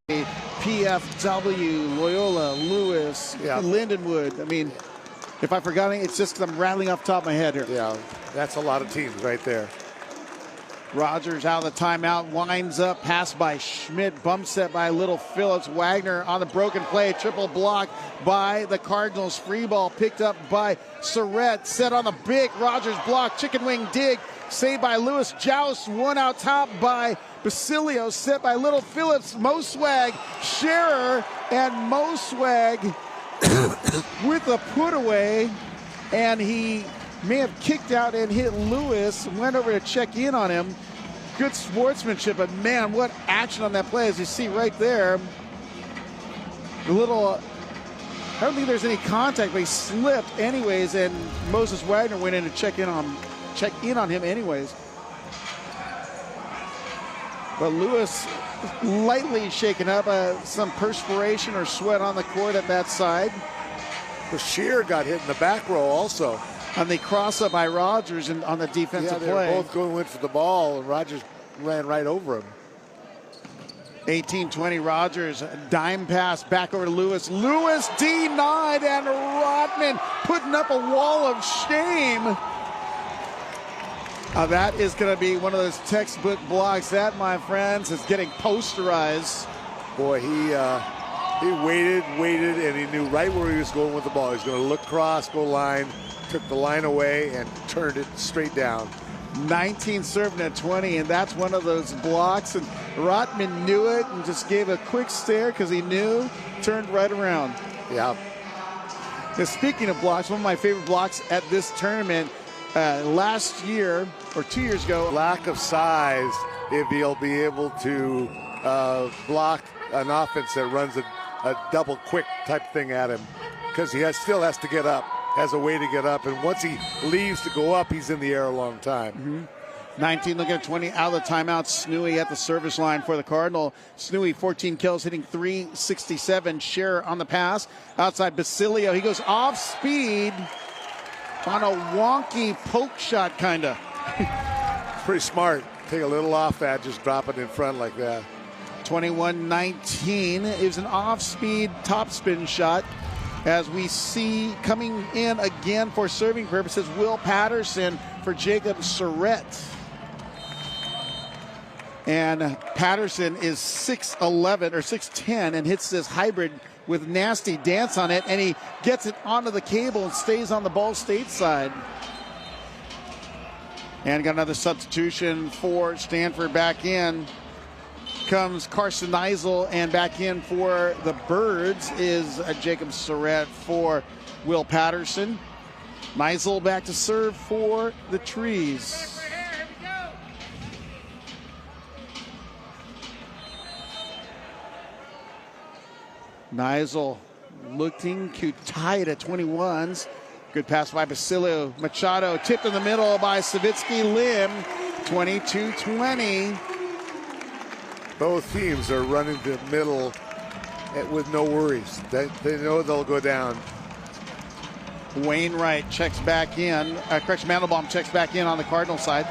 PFW, Loyola, Lewis, Lindenwood. I mean, If I forgot it, it's just because I'm rattling off the top of my head here. Yeah, that's a lot of teams right there. Rogers out of the timeout, lines up, pass by Schmidt, bump set by Little Phillips. Wagner on the broken play, triple block by the Cardinals. Free ball picked up by Surratt, set on the big Rogers block, chicken wing dig, saved by Lewis. Joust, one out top by Basilio, set by Little Phillips. Moswag, Scherer, and Moswag with a put away, and he may have kicked out and hit Lewis, went over to check in on him. Good sportsmanship, but man, what action on that play, as you see right there. A little, I don't think there's any contact, but he slipped anyways, and Moses Wagner went in to check in on him anyways. But Lewis lightly shaken up, some perspiration or sweat on the court at that side. Bashir got hit in the back row also. On the cross up by Rogers and on the defensive play. play. They were both going for the ball, and Rogers ran right over him. 18-20 Rogers, dime pass back over to Lewis. Lewis denied, and Rodman putting up a wall of shame. That is going to be one of those textbook blocks. That, my friends, is getting posterized. Boy, he waited, and he knew right where he was going with the ball. He was going to look cross, go line, took the line away, and turned it straight down. 19 serving at 20, and that's one of those blocks. And Rotman knew it and just gave a quick stare because he knew, turned right around. Yeah. Now, speaking of blocks, one of my favorite blocks at this tournament, last year or 2 years ago. Lack of size, if he'll be able to block an offense that runs a double quick type thing at him, because he still has to get up, has a way to get up, and once he leaves to go up, he's in the air a long time. Mm-hmm. 19 looking at 20 out of the timeout. Snooey at the service line for the Cardinal. Snooey 14 kills, hitting .367. Scherer on the pass outside Basilio. He goes off speed on a wonky poke shot, kind of. Pretty smart. Take a little off that, just drop it in front like that. 21-19 is an off-speed topspin shot. As we see coming in again for serving purposes, Will Patterson for Jacob Surratt. And Patterson is 6'11 or 6'10 and hits this hybrid with nasty dance on it, and he gets it onto the cable and stays on the Ball State side. And got another substitution for Stanford. Back in comes Carson Neisel, and back in for the Birds is Jacob Surratt for Will Patterson. Neisel back to serve for the Trees. Neisel looking to tie it at 21s. Good pass by Basilio. Machado tipped in the middle by Savitsky Lim. 22-20. Both teams are running to the middle with no worries. They know they'll go down. Wainwright checks back in. Mandelbaum checks back in on the Cardinal side.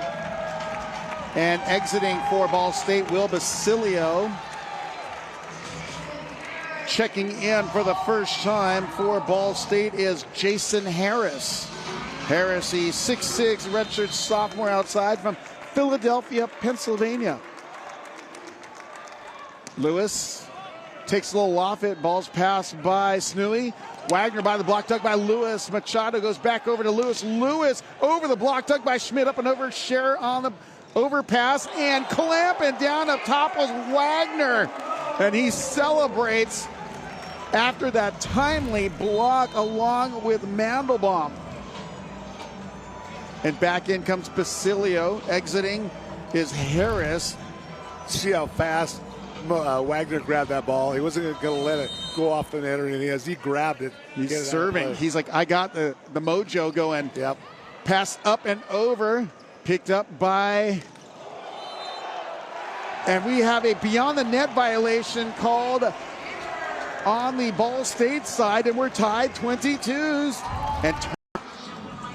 And exiting for Ball State, Will Basilio. Checking in for the first time for Ball State is Jason Harris. Harris, the 6'6", redshirt sophomore outside from Philadelphia, Pennsylvania. Lewis takes a little off it. Ball's passed by Snooey. Wagner by the block, tugged by Lewis. Machado goes back over to Lewis. Lewis over the block, tugged by Schmidt, up and over. Scherer on the overpass, and clamping down up top was Wagner. And he celebrates after that timely block along with Mandelbaum. And back in comes Basilio. Exiting is Harris. See how fast Wagner grabbed that ball. He wasn't going to let it go off the net or anything. As he grabbed it, he's serving. He's like, I got the mojo going. Yep. Pass up and over. Picked up by... And we have a beyond the net violation called on the Ball State side, and we're tied 22s. And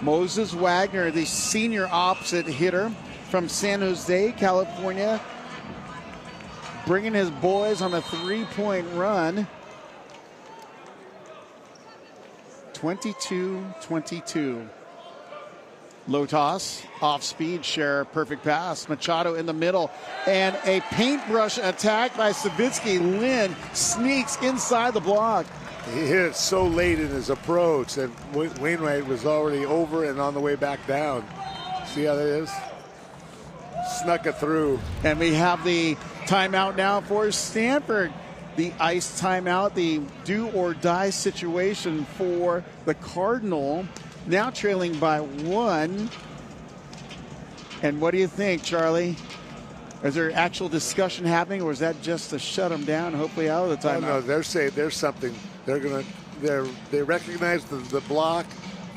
Moses Wagner, the senior opposite hitter from San Jose, California, bringing his boys on a 3-point run. 22-22. Low toss, off speed, share, perfect pass. Machado in the middle, and a paintbrush attack by Savitsky. Lin sneaks inside the block. He hit it so late in his approach that Wainwright was already over and on the way back down. See how that is? Snuck it through. And we have the timeout now for Stanford. The ice timeout, the do or die situation for the Cardinal. Now trailing by 1. And what do you think, Charlie? Is there actual discussion happening, or is that just to shut them down, hopefully out of the timeout? No, they're saying there's something. They recognize the block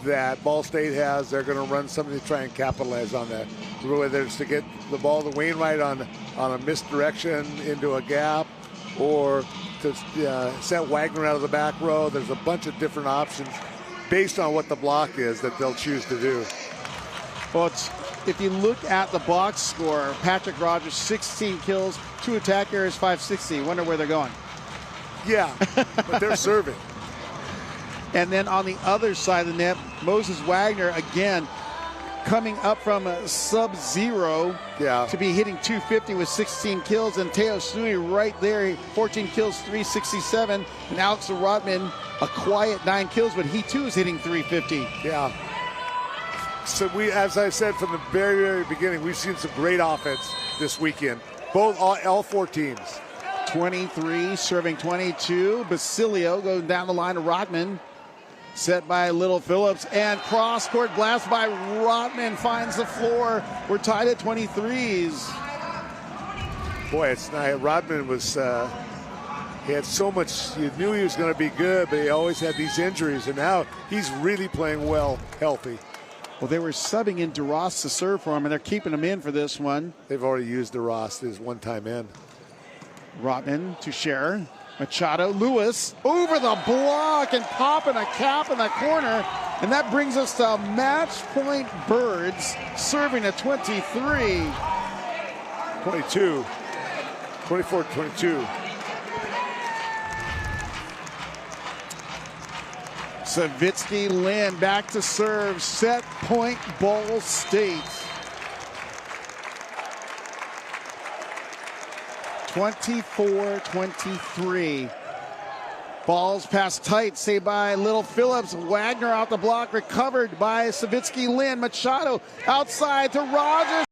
that Ball State has. They're going to run something to try and capitalize on that. Whether it's to get the ball to Wainwright on a misdirection into a gap, or to set Wagner out of the back row. There's a bunch of different options based on what the block is that they'll choose to do. Well, if you look at the box score, Patrick Rogers, 16 kills, 2 attack errors, 560. Wonder where they're going. Yeah, but they're serving. And then on the other side of the net, Moses Wagner, again, coming up from a sub-zero to be hitting 250 with 16 kills. And Teo Snui right there, 14 kills, 367. And Alex Rodman, a quiet 9 kills, but he too is hitting 350. Yeah. So as I said from the very, very beginning, we've seen some great offense this weekend. All 4 teams. 23, serving 22. Basilio going down the line to Rodman. Set by Little Phillips, and cross-court blast by Rodman finds the floor. We're tied at 23s. Boy, it's nice. Rodman was, he had so much, you knew he was going to be good, but he always had these injuries, and now he's really playing well, healthy. Well, they were subbing in DeRoss to serve for him, and they're keeping him in for this one. They've already used DeRoss his one-time in. Rodman to share. Machado, Lewis over the block and popping a cap in the corner. And that brings us to match point Birds serving at 23. 22. 24-22. Savitsky, Lin back to serve. Set point Ball State. 24-23. Balls passed tight, saved by Little Phillips. Wagner out the block, recovered by Savitsky. Lin. Machado outside to Rogers.